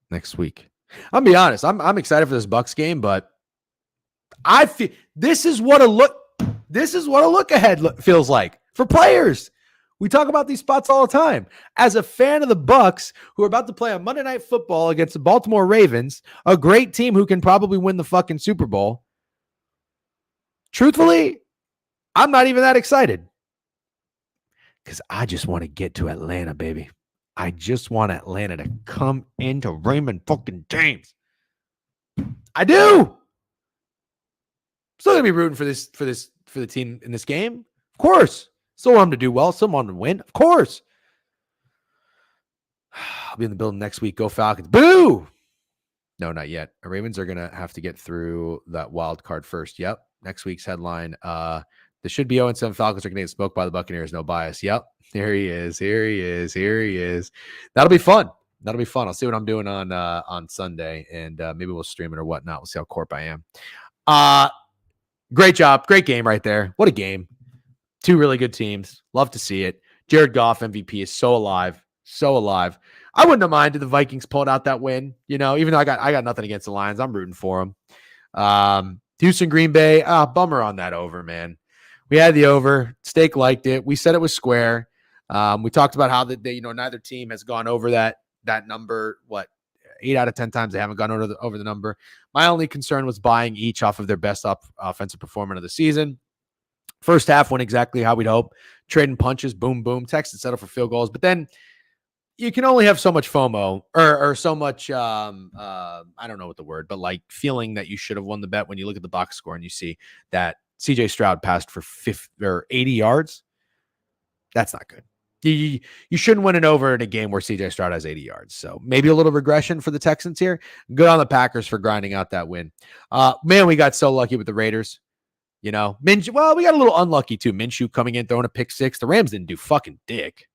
Next week. I'll be honest. I'm excited for this Bucs game, but I feel this is what a look ahead feels like for players. We talk about these spots all the time. As a fan of the Bucs, who are about to play on Monday Night Football against the Baltimore Ravens, a great team who can probably win the fucking Super Bowl, truthfully, I'm not even that excited. Because I just want to get to Atlanta, baby. I just want Atlanta to come into Raymond fucking James. I do. Still gonna be rooting for the team in this game. Of course. Still want them to do well. Still want them to win. Of course. I'll be in the building next week. Go Falcons. Boo! No, not yet. The Ravens are gonna have to get through that wild card first. Yep. Next week's headline. This should be 0-7 Falcons are getting smoked by the Buccaneers. No bias. Yep. Here he is. That'll be fun. That'll be fun. I'll see what I'm doing on Sunday, and maybe we'll stream it or whatnot. We'll see how corp I am. Great job. Great game right there. What a game. Two really good teams. Love to see it. Jared Goff, MVP, is so alive. So alive. I wouldn't have minded the Vikings pulled out that win. You know, even though I got nothing against the Lions, I'm rooting for them. Houston, Green Bay. Bummer on that over, man. We had the over. Steak liked it. We said it was square. We talked about how neither team has gone over that number. 8 out of 10 times they haven't gone over the number. My only concern was buying each off of their best offensive performance of the season. First half went exactly how we'd hope. Trading punches, boom, boom. Texans settle for field goals. But then you can only have so much FOMO or so much, I don't know what the word, but like feeling that you should have won the bet when you look at the box score and you see that CJ Stroud passed for 80 yards. That's not good. You shouldn't win it over in a game where CJ Stroud has 80 yards. So maybe a little regression for the Texans here. Good on the Packers for grinding out that win. Man, we got so lucky with the Raiders. You know, we got a little unlucky too. Minshew coming in, throwing a pick six. The Rams didn't do fucking dick.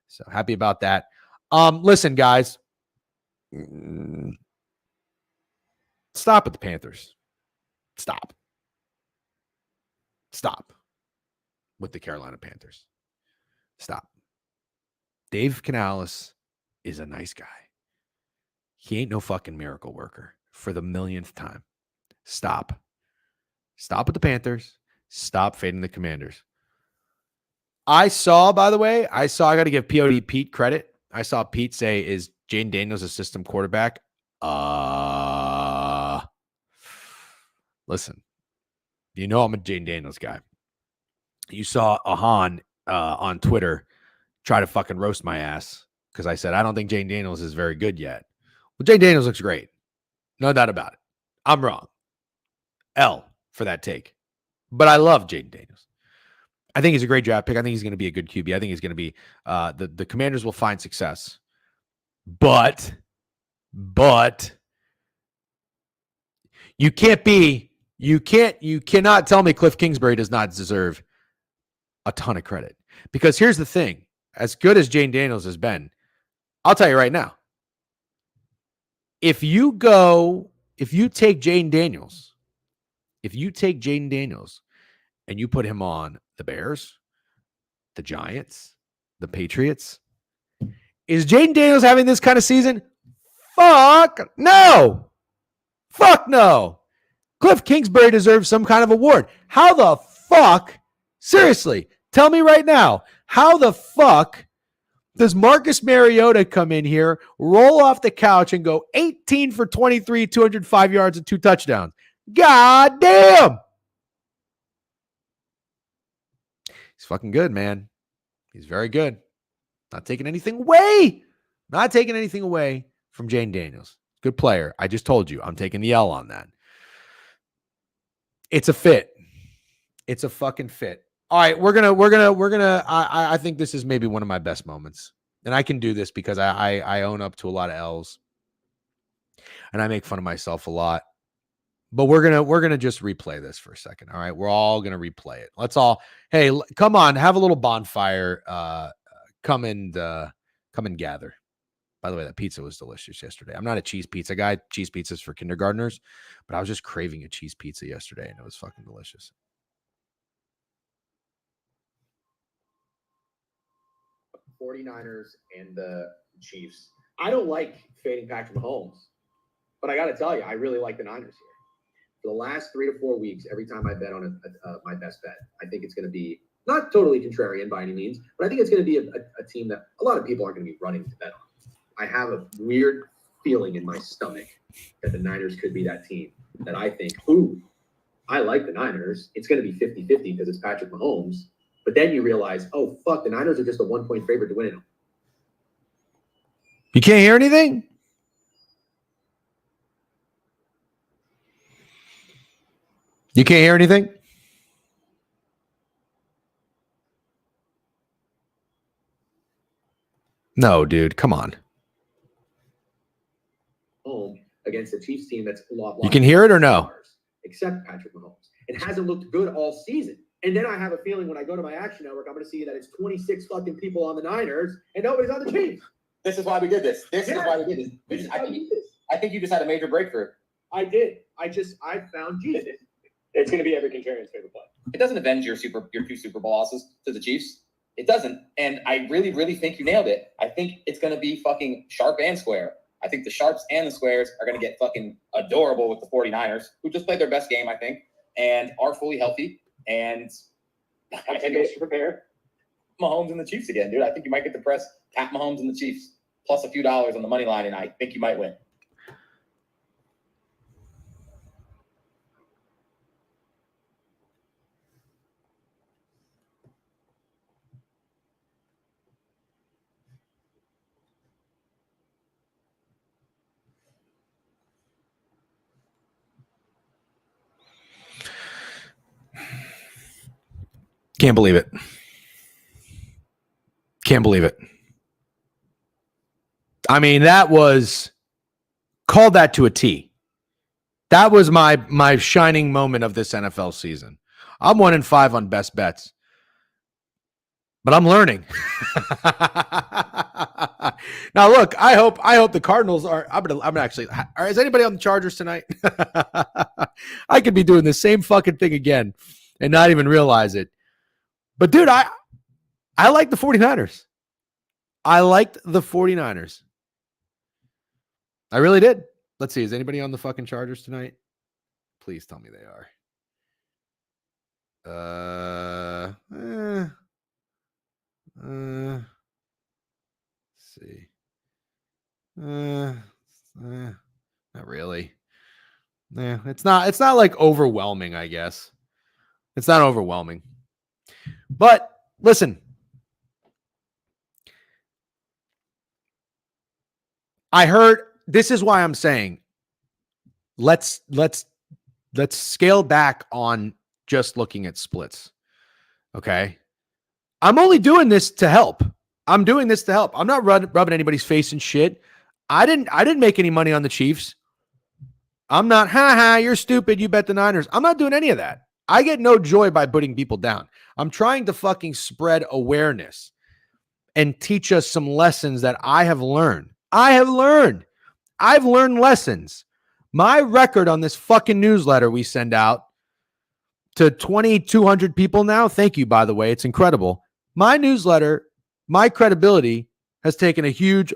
So happy about that. Listen, guys. Stop at the Panthers. Stop with the Carolina Panthers. Stop. Dave Canales is a nice guy. He ain't no fucking miracle worker for the millionth time. Stop with the Panthers. Stop fading the Commanders. I got to give POD Pete credit. I saw Pete say, is Jane Daniels a system quarterback? Listen, you know I'm a Jane Daniels guy. You saw Ahan on Twitter try to fucking roast my ass because I said, I don't think Jane Daniels is very good yet. Well, Jane Daniels looks great. No doubt about it. I'm wrong. L for that take. But I love Jane Daniels. I think he's a great draft pick. I think he's going to be a good QB. I think he's going to be the Commanders will find success. But you cannot tell me Cliff Kingsbury does not deserve a ton of credit. Because here's the thing. As good as Jane Daniels has been, I'll tell you right now. If you take Jane Daniels and you put him on the Bears, the Giants, the Patriots, is Jane Daniels having this kind of season? Fuck no. Fuck no. Cliff Kingsbury deserves some kind of award. How the fuck? Seriously, tell me right now, how the fuck does Marcus Mariota come in here, roll off the couch, and go 18 for 23, 205 yards and 2 touchdowns? God damn. He's fucking good, man. He's very good. Not taking anything away. Not taking anything away from Jane Daniels. Good player. I just told you. I'm taking the L on that. It's a fit. It's a fucking fit. All right, we're gonna. I think this is maybe one of my best moments, and I can do this because I own up to a lot of L's, and I make fun of myself a lot. But we're gonna just replay this for a second. All right, we're all gonna replay it. Let's all. Hey, come on, have a little bonfire. Come and gather. By the way, that pizza was delicious yesterday. I'm not a cheese pizza guy. Cheese pizza's for kindergartners, but I was just craving a cheese pizza yesterday, and it was fucking delicious. The 49ers and the Chiefs. I don't like fading Patrick Mahomes, but I got to tell you, I really like the Niners here. For the last 3 to 4 weeks, every time I bet on my best bet, I think it's going to be not totally contrarian by any means, but I think it's going to be a team that a lot of people aren't going to be running to bet on. I have a weird feeling in my stomach that the Niners could be that team that I think, I like the Niners. It's going to be 50-50 because it's Patrick Mahomes. But then you realize, oh, fuck, the Niners are just a 1-point favorite to win it. You can't hear anything? You can't hear anything? No, dude, come on. Home against a Chiefs team that's a lot. You can hear it or no? Except Patrick Mahomes. It hasn't looked good all season. And then I have a feeling when I go to my Action Network, I'm going to see that it's 26 fucking people on the Niners and nobody's on the Chiefs. This is why we did this. This is why we did this. I think you just had a major breakthrough. I did. I found Jesus. It's going to be every contrarian's favorite play. It doesn't avenge your 2 Super Bowl losses to the Chiefs. It doesn't. And I really, really think you nailed it. I think it's going to be fucking sharp and square. I think the sharps and the squares are going to get fucking adorable with the 49ers, who just played their best game, I think, and are fully healthy. And I think they should prepare. Mahomes and the Chiefs again, dude. I think you might get the press. Pat Mahomes and the Chiefs, plus a few dollars on the money line, and I think you might win. Can't believe it. Can't believe it. I mean, that was called that to a T. That was my shining moment of this NFL season. I'm 1-5 on best bets, but I'm learning. Now, look, I hope the Cardinals are. I'm actually. Is anybody on the Chargers tonight? I could be doing the same fucking thing again and not even realize it. But dude, I like the 49ers. I liked the 49ers. I really did. Let's see. Is anybody on the fucking Chargers tonight? Please tell me they are. Let's see. Not really. Yeah, it's not like overwhelming, I guess. It's not overwhelming. But listen, I heard, this is why I'm saying let's scale back on just looking at splits. Okay? I'm only doing this to help. I'm doing this to help. I'm not rubbing anybody's face in shit. I didn't make any money on the Chiefs. I'm not, you're stupid, you bet the Niners. I'm not doing any of that. I get no joy by putting people down. I'm trying to fucking spread awareness and teach us some lessons that I have learned. I've learned lessons. My record on this fucking newsletter we send out to 2,200 people now. Thank you, by the way. It's incredible. My newsletter, my credibility has taken a huge...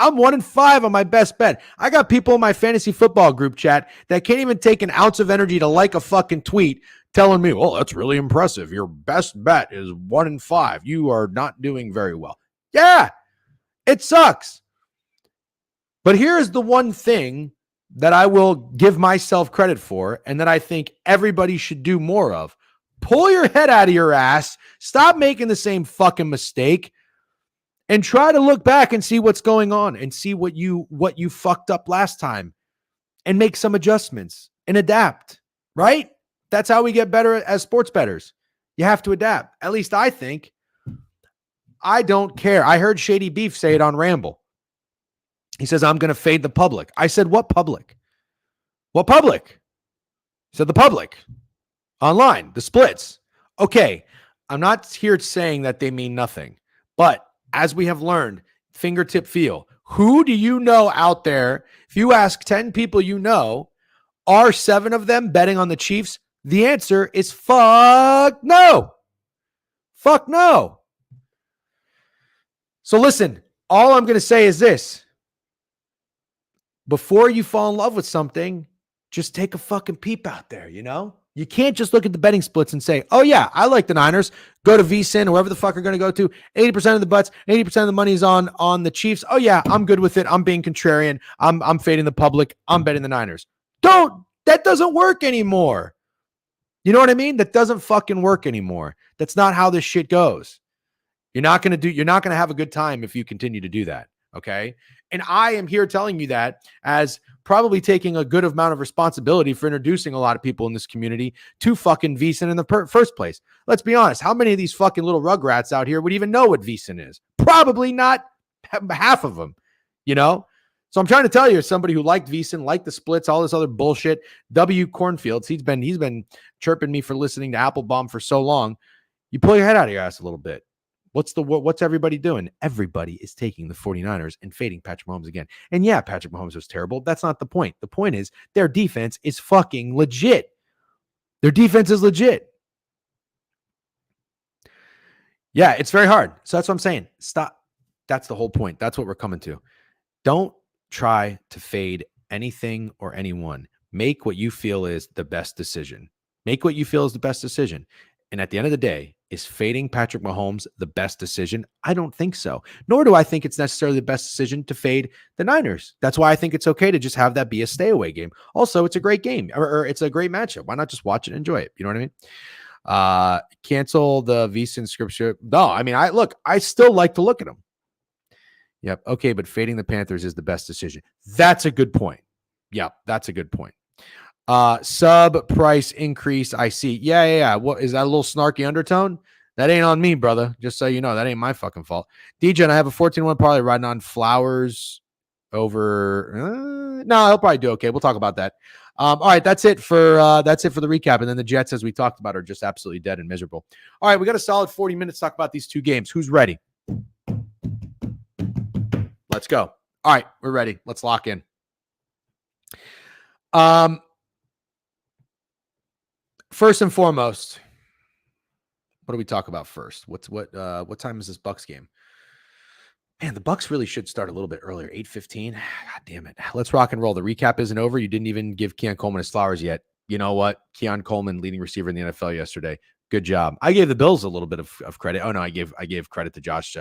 I'm 1-5 on my best bet. I got people in my fantasy football group chat that can't even take an ounce of energy to like a fucking tweet telling me, well, that's really impressive. Your best bet is 1-5. You are not doing very well. Yeah, it sucks. But here's the one thing that I will give myself credit for and that I think everybody should do more of. Pull your head out of your ass. Stop making the same fucking mistake. And try to look back and see what's going on and see what you fucked up last time and make some adjustments and adapt, right? That's how we get better as sports bettors. You have to adapt. At least I think. I don't care. I heard Shady Beef say it on Ramble. He says, I'm going to fade the public. I said, what public? What public? He said, the public. Online, the splits. Okay, I'm not here saying that they mean nothing, but as we have learned, fingertip feel. Who do you know out there? If you ask 10 people you know, are 7 of them betting on the Chiefs? The answer is fuck no. Fuck no. So listen, all I'm going to say is this. Before you fall in love with something, just take a fucking peep out there, you know? You can't just look at the betting splits and say, oh, yeah, I like the Niners. Go to VSiN, whoever the fuck are going to go to. 80% of the butts, 80% of the money is on the Chiefs. Oh, yeah, I'm good with it. I'm being contrarian. I'm fading the public. I'm betting the Niners. That doesn't work anymore. You know what I mean? That doesn't fucking work anymore. That's not how this shit goes. You're not going to have a good time if you continue to do that. Okay. And I am here telling you that as probably taking a good amount of responsibility for introducing a lot of people in this community to fucking VSiN in the first place. Let's be honest. How many of these fucking little rugrats out here would even know what VSiN is? Probably not half of them, you know? So I'm trying to tell you, as somebody who liked VSiN, liked the splits, all this other bullshit, W. Cornfields, he's been chirping me for listening to Applebaum for so long. You pull your head out of your ass a little bit. What's everybody doing? Everybody is taking the 49ers and fading Patrick Mahomes again. And yeah, Patrick Mahomes was terrible. That's not the point. The point is their defense is fucking legit. Their defense is legit. Yeah, it's very hard. So that's what I'm saying. Stop. That's the whole point. That's what we're coming to. Don't try to fade anything or anyone. Make what you feel is the best decision. Make what you feel is the best decision. And at the end of the day, is fading Patrick Mahomes the best decision? I don't think so. Nor do I think it's necessarily the best decision to fade the Niners. That's why I think it's okay to just have that be a stay away game. Also, it's a great game or it's a great matchup. Why not just watch it and enjoy it? You know what I mean? Cancel the Visa scripture. No, I mean, I still like to look at them. Yep. Okay, but fading the Panthers is the best decision. That's a good point. Yep, that's a good point. Sub price increase. I see. Yeah. What is that? A little snarky undertone? That ain't on me, brother. Just so you know, that ain't my fucking fault. DJ, and I have a 14-1 parlay riding on Flowers over. No, he'll probably do okay. We'll talk about that. All right, that's it for the recap. And then the Jets, as we talked about, are just absolutely dead and miserable. All right, we got a solid 40 minutes to talk about these two games. Who's ready? Let's go. All right, we're ready. Let's lock in. First and foremost, what do we talk about first? What time is this Bucs game? Man, the Bucs really should start a little bit earlier. 8:15. God damn it. Let's rock and roll. The recap isn't over. You didn't even give Keon Coleman his flowers yet. You know what? Keon Coleman, leading receiver in the NFL yesterday. Good job. I gave the Bills a little bit of credit. Oh no, I gave credit to Josh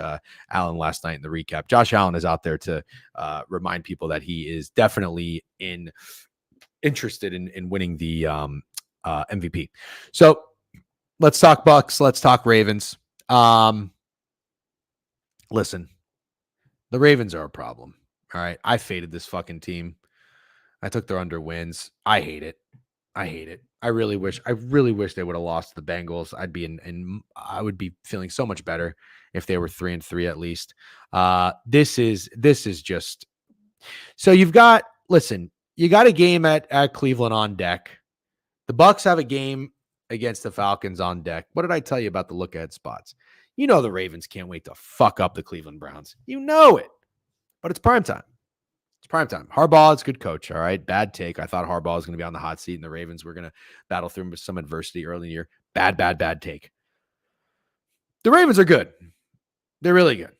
Allen last night in the recap. Josh Allen is out there to remind people that he is definitely interested in winning the MVP. So let's talk Bucs. Let's talk Ravens. Listen, the Ravens are a problem. All right. I faded this fucking team. I took their under wins. I hate it. I really wish they would have lost to the Bengals. I'd be I would be feeling so much better if they were 3-3 at least. This is just so you got a game at Cleveland on deck. The Bucs have a game against the Falcons on deck. What did I tell you about the look ahead spots? You know the Ravens can't wait to fuck up the Cleveland Browns. You know it. But it's prime time. It's prime time. Harbaugh is a good coach, all right? Bad take. I thought Harbaugh was going to be on the hot seat and the Ravens were going to battle through some adversity early in the year. Bad take. The Ravens are good. They're really good.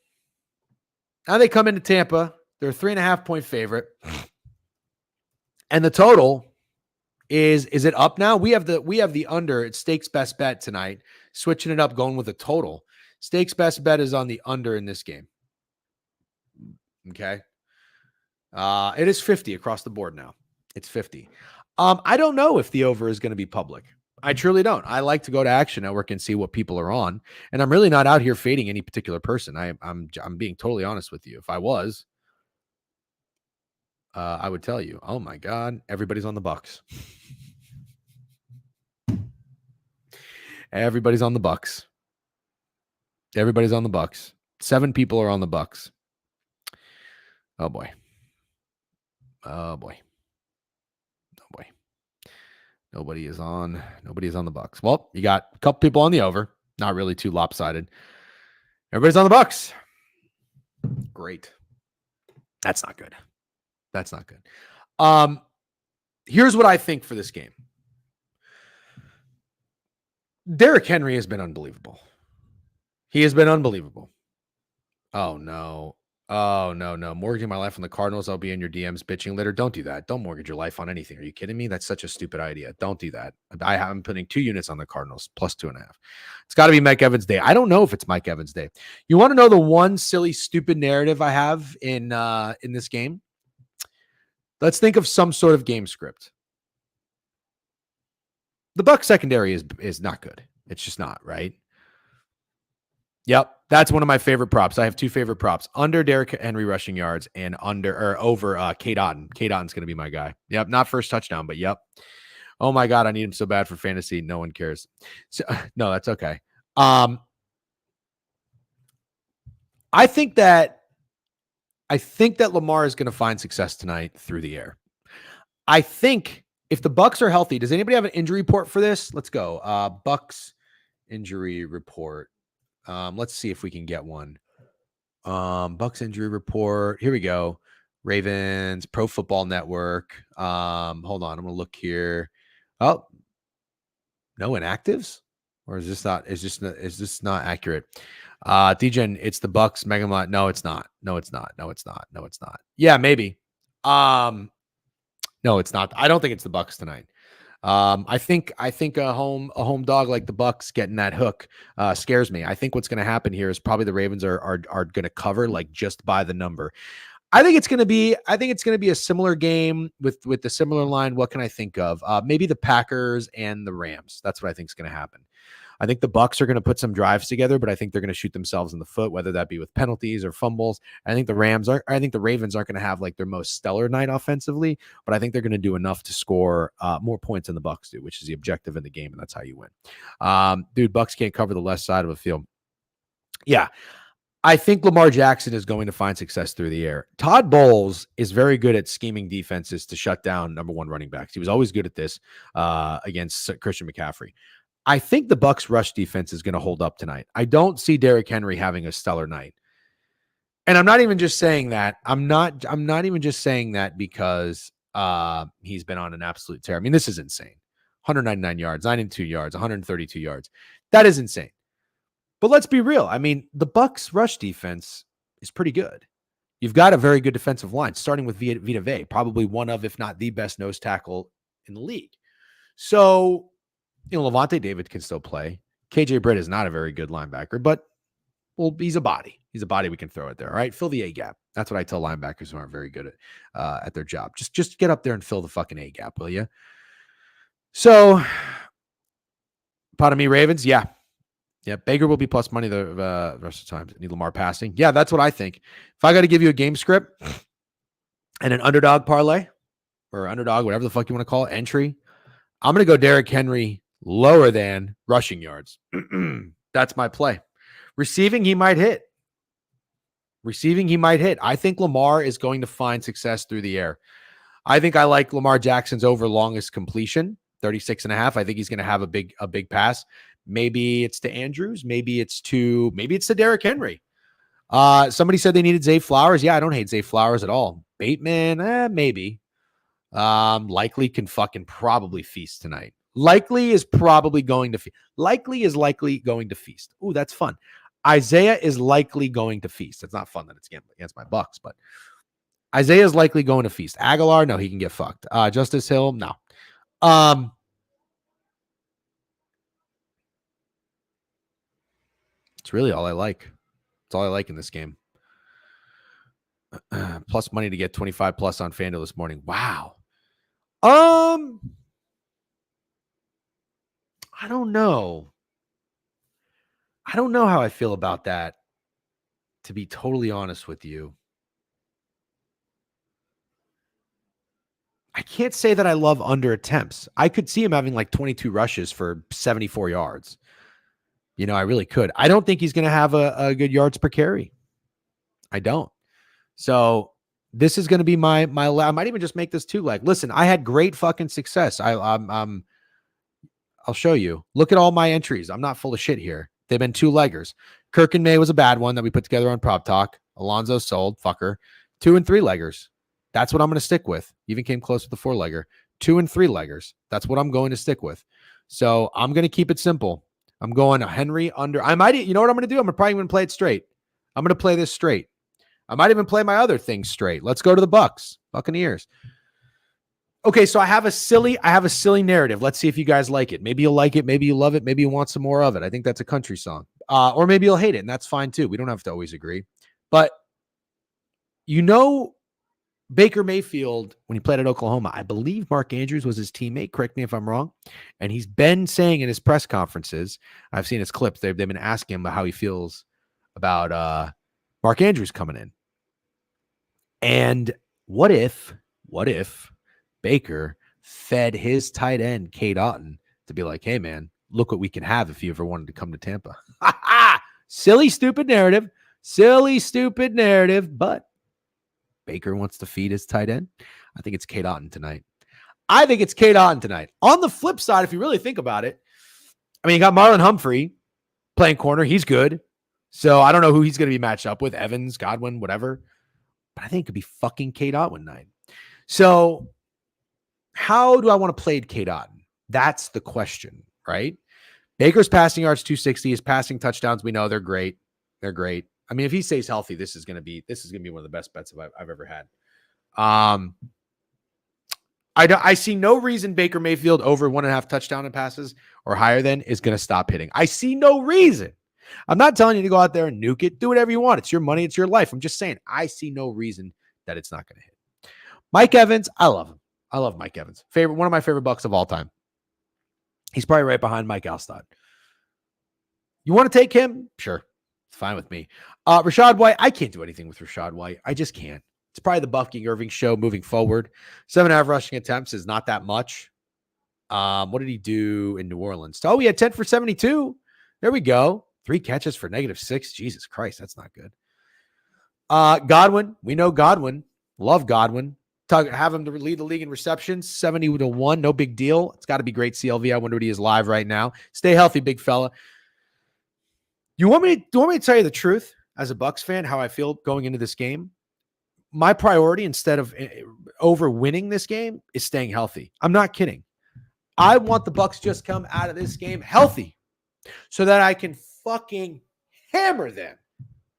Now they come into Tampa. They're a 3.5-point favorite. And the total is it up now? We have the under. It's Stakes Best Bet tonight. Switching it up, going with a total. Stakes Best Bet is on the under in this game. Okay. It is 50 across the board now. It's 50. I don't know if the over is going to be public. I truly don't. I like to go to Action Network and see what people are on, and I'm really not out here fading any particular person. I'm being totally honest with you. If I was, I would tell you. Oh my God, everybody's on the Bucs. Everybody's on the Bucs. Everybody's on the Bucs. 7 people are on the Bucs. Oh boy. Oh boy. Oh boy. Nobody is on the Bucs. Well, you got a couple people on the over. Not really too lopsided. Everybody's on the Bucs. Great. That's not good. That's not good. Here's what I think for this game. Derrick Henry has been unbelievable. He has been unbelievable. Oh, no. Oh, no. Mortgaging my life on the Cardinals. I'll be in your DMs bitching later. Don't do that. Don't mortgage your life on anything. Are you kidding me? That's such a stupid idea. Don't do that. I'm putting 2 units on the Cardinals, plus 2.5. It's got to be Mike Evans Day. I don't know if it's Mike Evans Day. You want to know the one silly, stupid narrative I have in this game? Let's think of some sort of game script. The Bucs secondary is not good. It's just not, right? Yep. That's one of my favorite props. I have 2 favorite props. Under Derrick Henry rushing yards and over Kate Otten. Kate Otten's going to be my guy. Yep. Not first touchdown, but yep. Oh my God. I need him so bad for fantasy. No one cares. So, no, that's okay. I think that Lamar is going to find success tonight through the air. I think if the Bucs are healthy, does anybody have an injury report for this? Let's go. Bucs injury report. Let's see if we can get one. Bucs injury report. Here we go. Ravens, Pro Football Network. Hold on. I'm gonna look here. Oh, no inactives? Or is this not accurate? DJen, it's the Bucs Mega Mart. No, it's not. No, it's not. No, it's not. No, it's not. Yeah, maybe. No, it's not. I don't think it's the Bucs tonight. I think a home dog like the Bucs getting that hook scares me. I think what's going to happen here is probably the Ravens are going to cover like just by the number. I think it's going to be a similar game with the similar line. What can I think of? Maybe the Packers and the Rams. That's what I think is going to happen. I think the Bucs are going to put some drives together, but I think they're going to shoot themselves in the foot, whether that be with penalties or fumbles. I think the Ravens aren't going to have like their most stellar night offensively, but I think they're going to do enough to score more points than the Bucs do, which is the objective in the game, and that's how you win. Dude, Bucs can't cover the left side of a field. Yeah. I think Lamar Jackson is going to find success through the air. Todd Bowles is very good at scheming defenses to shut down number one running backs. He was always good at this against Christian McCaffrey. I think the Bucs rush defense is going to hold up tonight. I don't see Derrick Henry having a stellar night. And I'm not even just saying that. I'm not even just saying that because he's been on an absolute tear. I mean, this is insane. 199 yards, 92 yards, 132 yards. That is insane. But let's be real. I mean, the Bucs rush defense is pretty good. You've got a very good defensive line, starting with Vita Vea, probably one of, if not the best nose tackle in the league. So, Levante David can still play. KJ Britt is not a very good linebacker, but, well, he's a body. He's a body we can throw it there, all right? Fill the A-gap. That's what I tell linebackers who aren't very good at their job. Just get up there and fill the fucking A-gap, will you? So, pardon me, Ravens, yeah. Yeah, Baker will be plus money the rest of the time. Need Lamar passing. Yeah, that's what I think. If I got to give you a game script and an underdog parlay or underdog, whatever the fuck you want to call it, entry, I'm going to go Derrick Henry lower than rushing yards. That's my play. Receiving, he might hit. I think Lamar is going to find success through the air. I think I like Lamar Jackson's over longest completion, 36.5. I think he's going to have a big pass. Maybe it's to Andrews. Maybe it's to Derrick Henry. Somebody said they needed Zay Flowers. Yeah, I don't hate Zay Flowers at all. Bateman, maybe. Likely can fucking probably feast tonight. Likely is likely going to feast. Ooh, that's fun. Isaiah is likely going to feast. It's not fun that it's against my Bucs, but Isaiah is likely going to feast. Aguilar, no, he can get fucked. Justice Hill, no. It's really all I like. It's all I like in this game. Plus money to get 25 plus on FanDuel this morning. Wow. I don't know. I don't know how I feel about that, to be totally honest with you. I can't say that I love under attempts. I could see him having like 22 rushes for 74 yards. I really could. I don't think he's going to have a good yards per carry. I don't. So this is going to be my. I might even just make this 2 leg. Listen, I had great fucking success. I'll show you. Look at all my entries. I'm not full of shit here. They've been 2-leggers. Kirk and May was a bad one that we put together on Prop Talk. Alonzo sold, fucker. 2 and 3-leggers. That's what I'm going to stick with. Even came close with the 4-legger. 2 and 3-leggers. That's what I'm going to stick with. So I'm going to keep it simple. I'm going Henry under. I might, you know what I'm going to do? I'm probably going to play it straight. I'm going to play this straight. I might even play my other things straight. Let's go to the Buccaneers. Okay, so I have a silly narrative. Let's see if you guys like it. Maybe you'll like it. Maybe you love it. Maybe you want some more of it. I think that's a country song. Or maybe you'll hate it, and that's fine too. We don't have to always agree. But Baker Mayfield, when he played at Oklahoma, I believe Mark Andrews was his teammate. Correct me if I'm wrong. And he's been saying in his press conferences, I've seen his clips, they've been asking him about how he feels about Mark Andrews coming in. And what if Baker fed his tight end, Cade Otton, to be like, hey, man, look what we can have if you ever wanted to come to Tampa. Silly, stupid narrative, but Baker wants to feed his tight end. I think it's Cade Otton tonight. On the flip side, if you really think about it, I mean, you got Marlon Humphrey playing corner. He's good. So I don't know who he's going to be matched up with, Evans, Godwin, whatever. But I think it could be fucking K-Dot one night. So how do I want to play K-Dot? That's the question, right? Baker's passing yards 260, his passing touchdowns, we know they're great. They're great. I mean, if he stays healthy, this is going to be one of the best bets I've ever had. I see no reason Baker Mayfield over 1.5 touchdown and passes or higher than is going to stop hitting. I see no reason. I'm not telling you to go out there and nuke it. Do whatever you want. It's your money. It's your life. I'm just saying I see no reason that it's not going to hit. Mike Evans, I love him. I love Mike Evans. One of my favorite Bucs of all time. He's probably right behind Mike Alstott. You want to take him? Sure. It's fine with me. Rachaad White, I can't do anything with Rachaad White. I just can't. It's probably the Bucky Irving show moving forward. 7.5 rushing attempts is not that much. What did he do in New Orleans? Oh, he had 10 for 72. There we go. 3 catches for -6. Jesus Christ, that's not good. Godwin, we know Godwin. Love Godwin. Have him to lead the league in receptions, 70-1. No big deal. It's got to be great CLV. I wonder what he is live right now. Stay healthy, big fella. Do you want me to tell you the truth as a Bucs fan, how I feel going into this game? My priority, instead of over winning this game, is staying healthy. I'm not kidding. I want the Bucs just come out of this game healthy so that I can fucking hammer them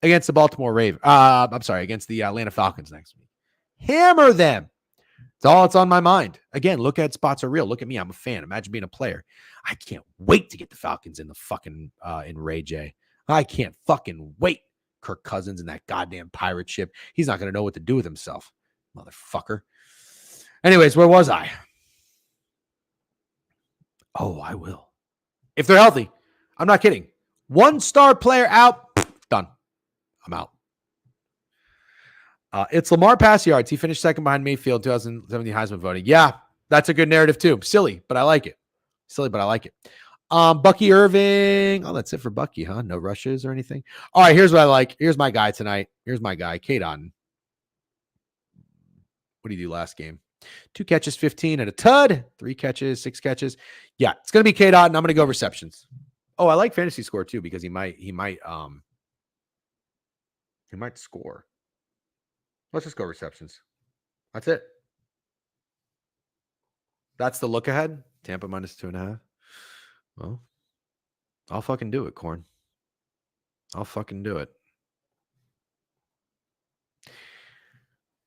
against the Baltimore Ravens. Against the Atlanta Falcons next week. Hammer them. It's all that's on my mind. Again, look at spots are real. Look at me. I'm a fan. Imagine being a player. I can't wait to get the Falcons in the fucking in Ray J. I can't fucking wait. Kirk Cousins and that goddamn pirate ship. He's not going to know what to do with himself. Motherfucker. Anyways, where was I? Oh, I will. If they're healthy. I'm not kidding. 1-star player out. Done. I'm out. It's Lamar pass yards. He finished second behind Mayfield, 2017 Heisman voting. Yeah, that's a good narrative too. Silly, but I like it. Bucky Irving. Oh, that's it for Bucky, huh? No rushes or anything. All right, here's what I like. Here's my guy tonight. Here's my guy, K-Dot. What did he do last game? 2 catches, 15 and a tud. 3 catches, 6 catches. Yeah, it's gonna be K-Dot, and I'm gonna go receptions. Oh, I like fantasy score too because he might score. Let's just go receptions. That's it. That's the look ahead. Tampa -2.5. Well, I'll fucking do it, Corn. I'll fucking do it.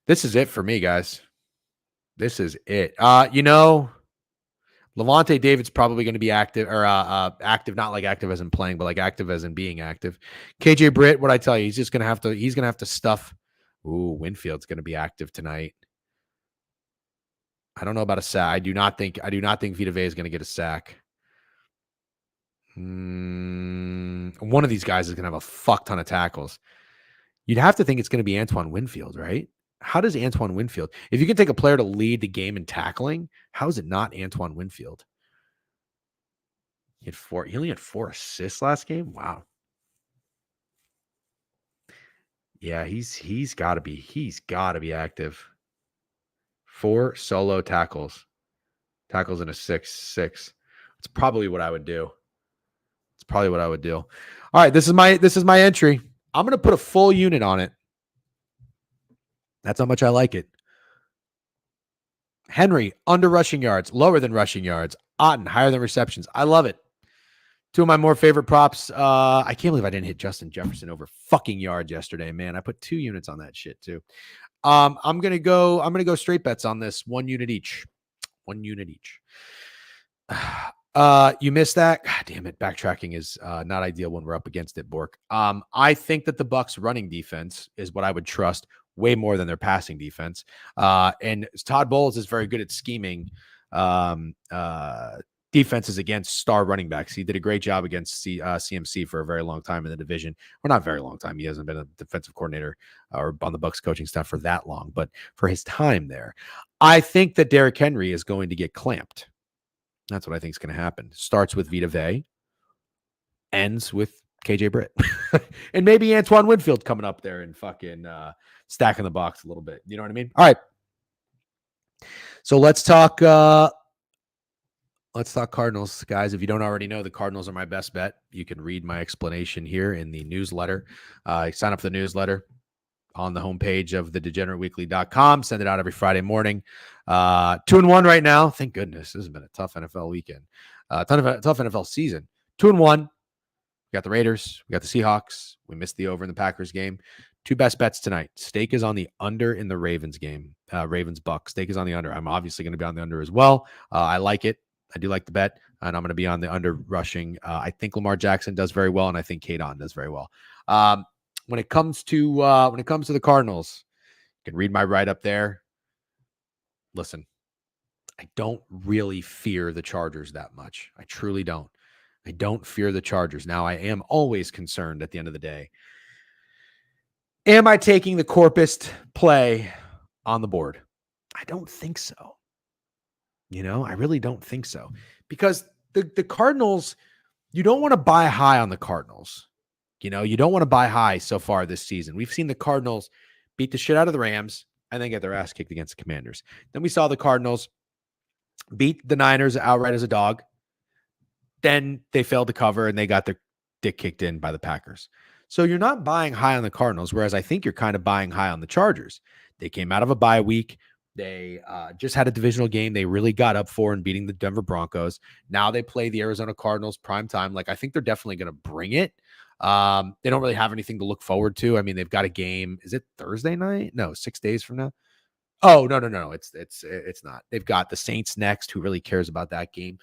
This is it for me, guys. This is it. Levante David's probably going to be active or active, not like active as in playing, but like active as in being active. KJ Britt, what I tell you, he's going to have to stuff. Ooh, Winfield's going to be active tonight. I don't know about a sack. I do not think Vita Vea is going to get a sack. One of these guys is going to have a fuck ton of tackles. You'd have to think it's going to be Antoine Winfield, right? How does Antoine Winfield, if you can take a player to lead the game in tackling, how is it not Antoine Winfield? He only had 4 assists last game. Wow. Yeah, he's got to be active. 4 solo tackles in a 6-6. It's probably what I would do. All right, this is my entry. I'm going to put a full unit on it. That's how much I like it. Henry, under rushing yards, lower than rushing yards. Otten, higher than receptions. I love it. 2 of my more favorite props. I can't believe I didn't hit Justin Jefferson over fucking yards yesterday, man. I put 2 units on that shit too. I'm gonna go straight bets on this. 1 unit each. 1 unit each. You missed that. God damn it. Backtracking is not ideal when we're up against it, Bork. I think that the Bucs running defense is what I would trust way more than their passing defense. And Todd Bowles is very good at scheming defenses against star running backs. He did a great job against CMC for a very long time in the division. Or not very long time. He hasn't been a defensive coordinator or on the Bucs coaching staff for that long, but for his time there, I think that Derrick Henry is going to get clamped. That's what I think is going to happen. Starts with Vita Vea, ends with KJ Britt, and maybe Antoine Winfield coming up there and fucking stacking the box a little bit. You know what I mean? All right. So let's talk Let's talk Cardinals, guys. If you don't already know, the Cardinals are my best bet. You can read my explanation here in the newsletter. Sign up for the newsletter on the homepage of thedegenerateweekly.com. Send it out every Friday morning. 2-1 right now. Thank goodness. This has been a tough NFL weekend. Tough NFL season. 2-1. We got the Raiders. We got the Seahawks. We missed the over in the Packers game. Two best bets tonight. Stake is on the under in the Ravens game. Ravens Bucs. Stake is on the under. I'm obviously going to be on the under as well. I like it. I do like the bet, and I'm going to be on the under rushing. I think Lamar Jackson does very well, and I think Kate On does very well. When it comes to the Cardinals, you can read my write up there. Listen, I don't really fear the Chargers that much. I truly don't. I don't fear the Chargers. Now, I am always concerned at the end of the day. Am I taking the Corpus play on the board? I don't think so. I really don't think so, because the Cardinals, you don't want to buy high on the Cardinals. You don't want to buy high so far this season. We've seen the Cardinals beat the shit out of the Rams and then get their ass kicked against the Commanders. Then we saw the Cardinals beat the Niners outright as a dog. Then they failed to cover and they got their dick kicked in by the Packers. So you're not buying high on the Cardinals, whereas I think you're kind of buying high on the Chargers. They came out of a bye week. They just had a divisional game they really got up for in beating the Denver Broncos. Now they play the Arizona Cardinals prime time. I think they're definitely going to bring it. They don't really have anything to look forward to. I mean, they've got a game. Is it Thursday night? No, 6 days from now. Oh, no. It's not. They've got the Saints next. Who really cares about that game?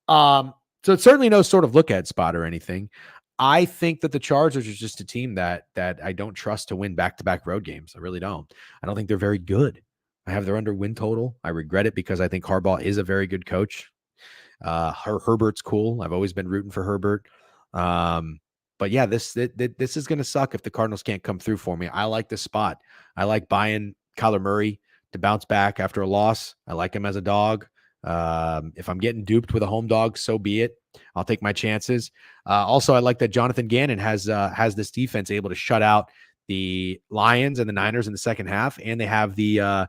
So it's certainly no sort of look ahead spot or anything. I think that the Chargers are just a team that I don't trust to win back-to-back road games. I really don't. I don't think they're very good. I have their under win total. I regret it because I think Harbaugh is a very good coach. Herbert's cool. I've always been rooting for Herbert. But yeah, this is going to suck if the Cardinals can't come through for me. I like this spot. I like buying Kyler Murray to bounce back after a loss. I like him as a dog. If I'm getting duped with a home dog, so be it. I'll take my chances. Also, I like that Jonathan Gannon has this defense able to shut out the Lions and the Niners in the second half, and they have the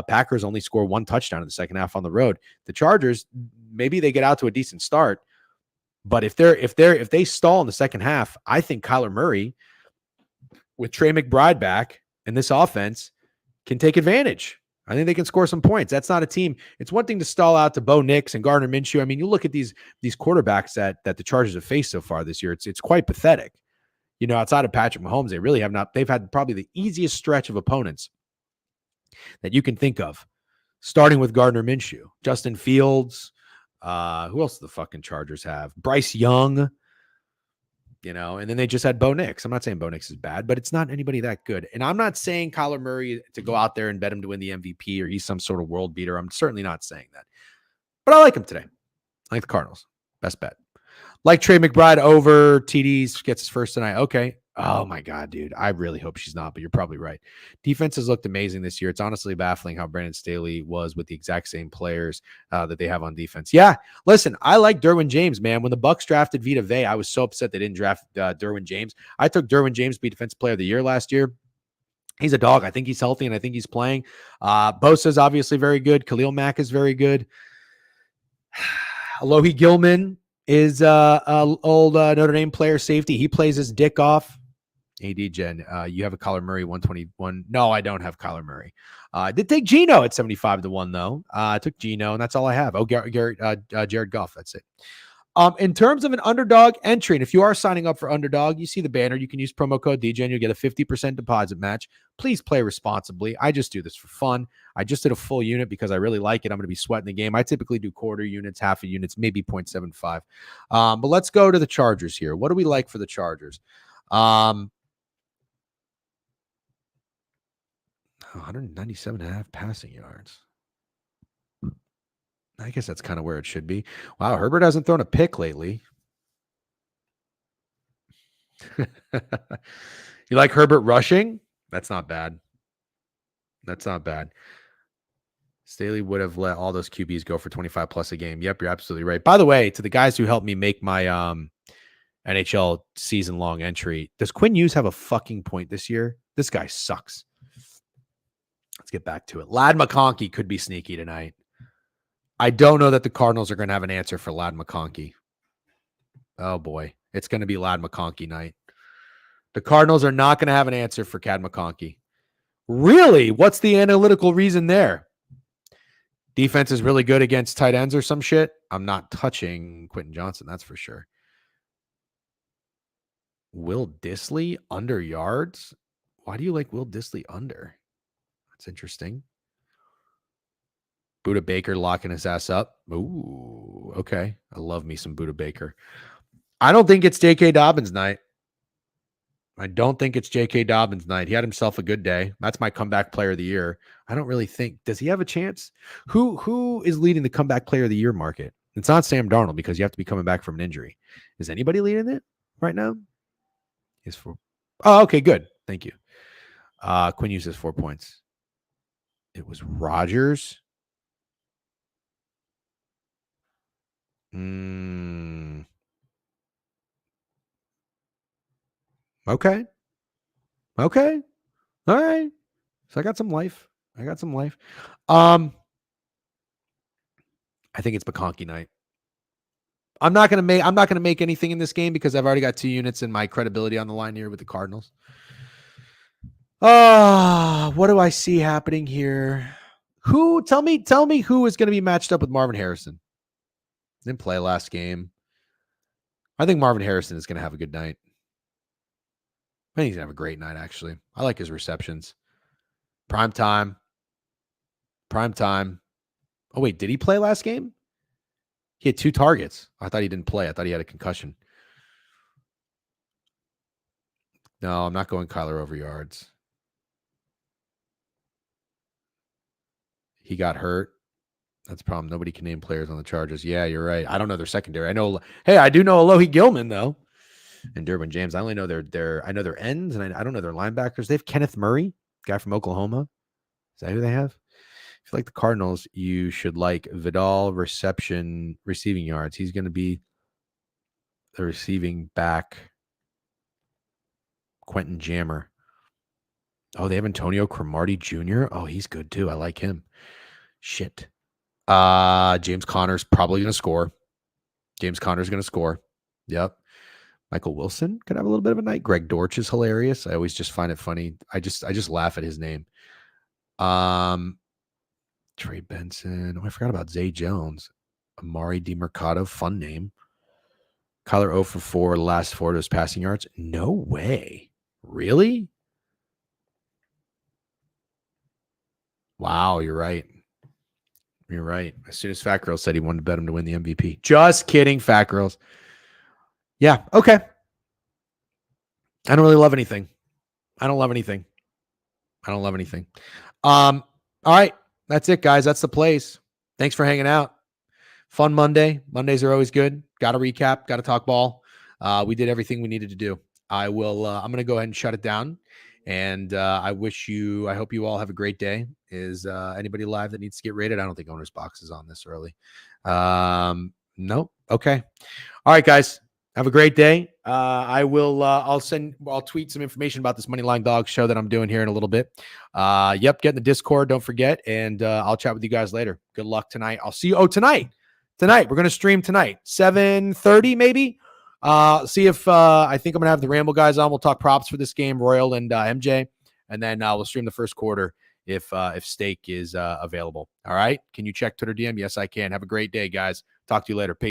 Packers only score one touchdown in the second half on the road. The Chargers, maybe they get out to a decent start, but if they stall in the second half, I think Kyler Murray with Trey McBride back and this offense can take advantage. I think they can score some points. That's not a team. It's one thing to stall out to Bo Nix and Gardner Minshew. I mean, you look at these quarterbacks that the Chargers have faced so far this year. It's quite pathetic. Outside of Patrick Mahomes, they really have not. They've had probably the easiest stretch of opponents that you can think of, starting with Gardner Minshew, Justin Fields. Who else do the fucking Chargers have? Bryce Young. And then they just had Bo Nix. I'm not saying Bo Nix is bad, but it's not anybody that good. And I'm not saying Kyler Murray to go out there and bet him to win the MVP or he's some sort of world beater. I'm certainly not saying that. But I like him today. I like the Cardinals. Best bet. Like Trey McBride over TDs, gets his first tonight. Okay. Oh my God, dude. I really hope she's not, but you're probably right. Defense has looked amazing this year. It's honestly baffling how Brandon Staley was with the exact same players that they have on defense. Yeah, listen, I like Derwin James, man. When the Bucs drafted Vita Vea, I was so upset they didn't draft Derwin James. I took Derwin James to be Defensive Player of the Year last year. He's a dog. I think he's healthy, and I think he's playing. Bosa's obviously very good. Khalil Mack is very good. Alohi Gilman is old Notre Dame player safety. He plays his dick off. AD Jen, you have a Kyler Murray 121. No, I don't have Kyler Murray. I did take Geno at 75-1 though. I took Geno, and that's all I have. Oh, Jared Goff. That's it. In terms of an underdog entry, and if you are signing up for underdog, you see the banner. You can use promo code DJ, and you'll get a 50% deposit match. Please play responsibly. I just do this for fun. I just did a full unit because I really like it. I'm going to be sweating the game. I typically do quarter units, half a units, maybe 0.75. But let's go to the Chargers here. What do we like for the Chargers? 197.5 passing yards. I guess that's kind of where it should be. Wow, Herbert hasn't thrown a pick lately. You like Herbert rushing? That's not bad. That's not bad. Staley would have let all those QBs go for 25 plus a game. Yep, you're absolutely right. By the way, to the guys who helped me make my NHL season-long entry, does Quinn Hughes have a fucking point this year? This guy sucks. Let's get back to it. Ladd McConkey could be sneaky tonight. I don't know that the Cardinals are going to have an answer for Ladd McConkey. Oh boy, it's going to be Ladd McConkey night. The Cardinals are not going to have an answer for Cad McConkey. Really? What's the analytical reason there? Defense is really good against tight ends or some shit. I'm not touching Quentin Johnson, that's for sure. Will Dissly under yards? Why do you like Will Dissly under? That's interesting. Buda Baker locking his ass up. Ooh, okay. I love me some Buda Baker. I don't think it's J.K. Dobbins night. I don't think it's J.K. Dobbins night. He had himself a good day. That's my comeback player of the year. I don't really think, does he have a chance? Who is leading the comeback player of the year market? It's not Sam Darnold because you have to be coming back from an injury. Is anybody leading it right now? He's for. Oh, okay, good. Thank you. Quinn uses 4 points. It was Rodgers. Okay. Okay. All right. So I got some life. I think it's McConkey night. I'm not gonna make anything in this game because I've already got 2 units in my credibility on the line here with the Cardinals. What do I see happening here? Tell me who is going to be matched up with Marvin Harrison? Didn't play last game. I think Marvin Harrison is going to have a good night. I think he's going to have a great night, actually. I like his receptions. Prime time. Oh, wait, did he play last game? He had 2 targets. I thought he didn't play. I thought he had a concussion. No, I'm not going Kyler over yards. He got hurt. That's the problem. Nobody can name players on the Chargers. Yeah, you're right. I don't know their secondary. I do know Alohi Gilman, though. And Derwin James. I only know their ends, and I don't know their linebackers. They have Kenneth Murray, guy from Oklahoma. Is that who they have? If you like the Cardinals, you should like Vidal receiving yards. He's going to be the receiving back. Quentin Jammer. Oh, they have Antonio Cromartie Jr. Oh, he's good too. I like him. Shit. James Conner's probably going to score. Yep. Michael Wilson could have a little bit of a night. Greg Dortch is hilarious. I always just find it funny. I just laugh at his name. Trey Benson. Oh, I forgot about Zay Jones. Amari DiMercado, fun name. Kyler 0 for 4, last 4 to his passing yards. No way. Really? Wow, you're right. As soon as Fat Girl said he wanted to bet him to win the MVP. Just kidding, Fat Girls. Yeah, okay. I don't really love anything. All right. That's it, guys. That's the plays. Thanks for hanging out. Fun Monday. Mondays are always good. Got to recap. Got to talk ball. We did everything we needed to do. I'm going to go ahead and shut it down. And I hope you all have a great day. Is anybody live that needs to get rated? I don't think Owner's Box is on this early. Nope. Okay. All right, guys. Have a great day. I'll tweet some information about this Moneyline Dog show that I'm doing here in a little bit. Get in the Discord. Don't forget. And I'll chat with you guys later. Good luck tonight. I'll see you. Oh, tonight, we're going to stream tonight, 7:30 maybe. See if I think I'm going to have the Ramble guys on. We'll talk props for this game, Royal and MJ. And then we'll stream the first quarter if Steak is available. All right. Can you check Twitter DM? Yes, I can. Have a great day, guys. Talk to you later. Peace.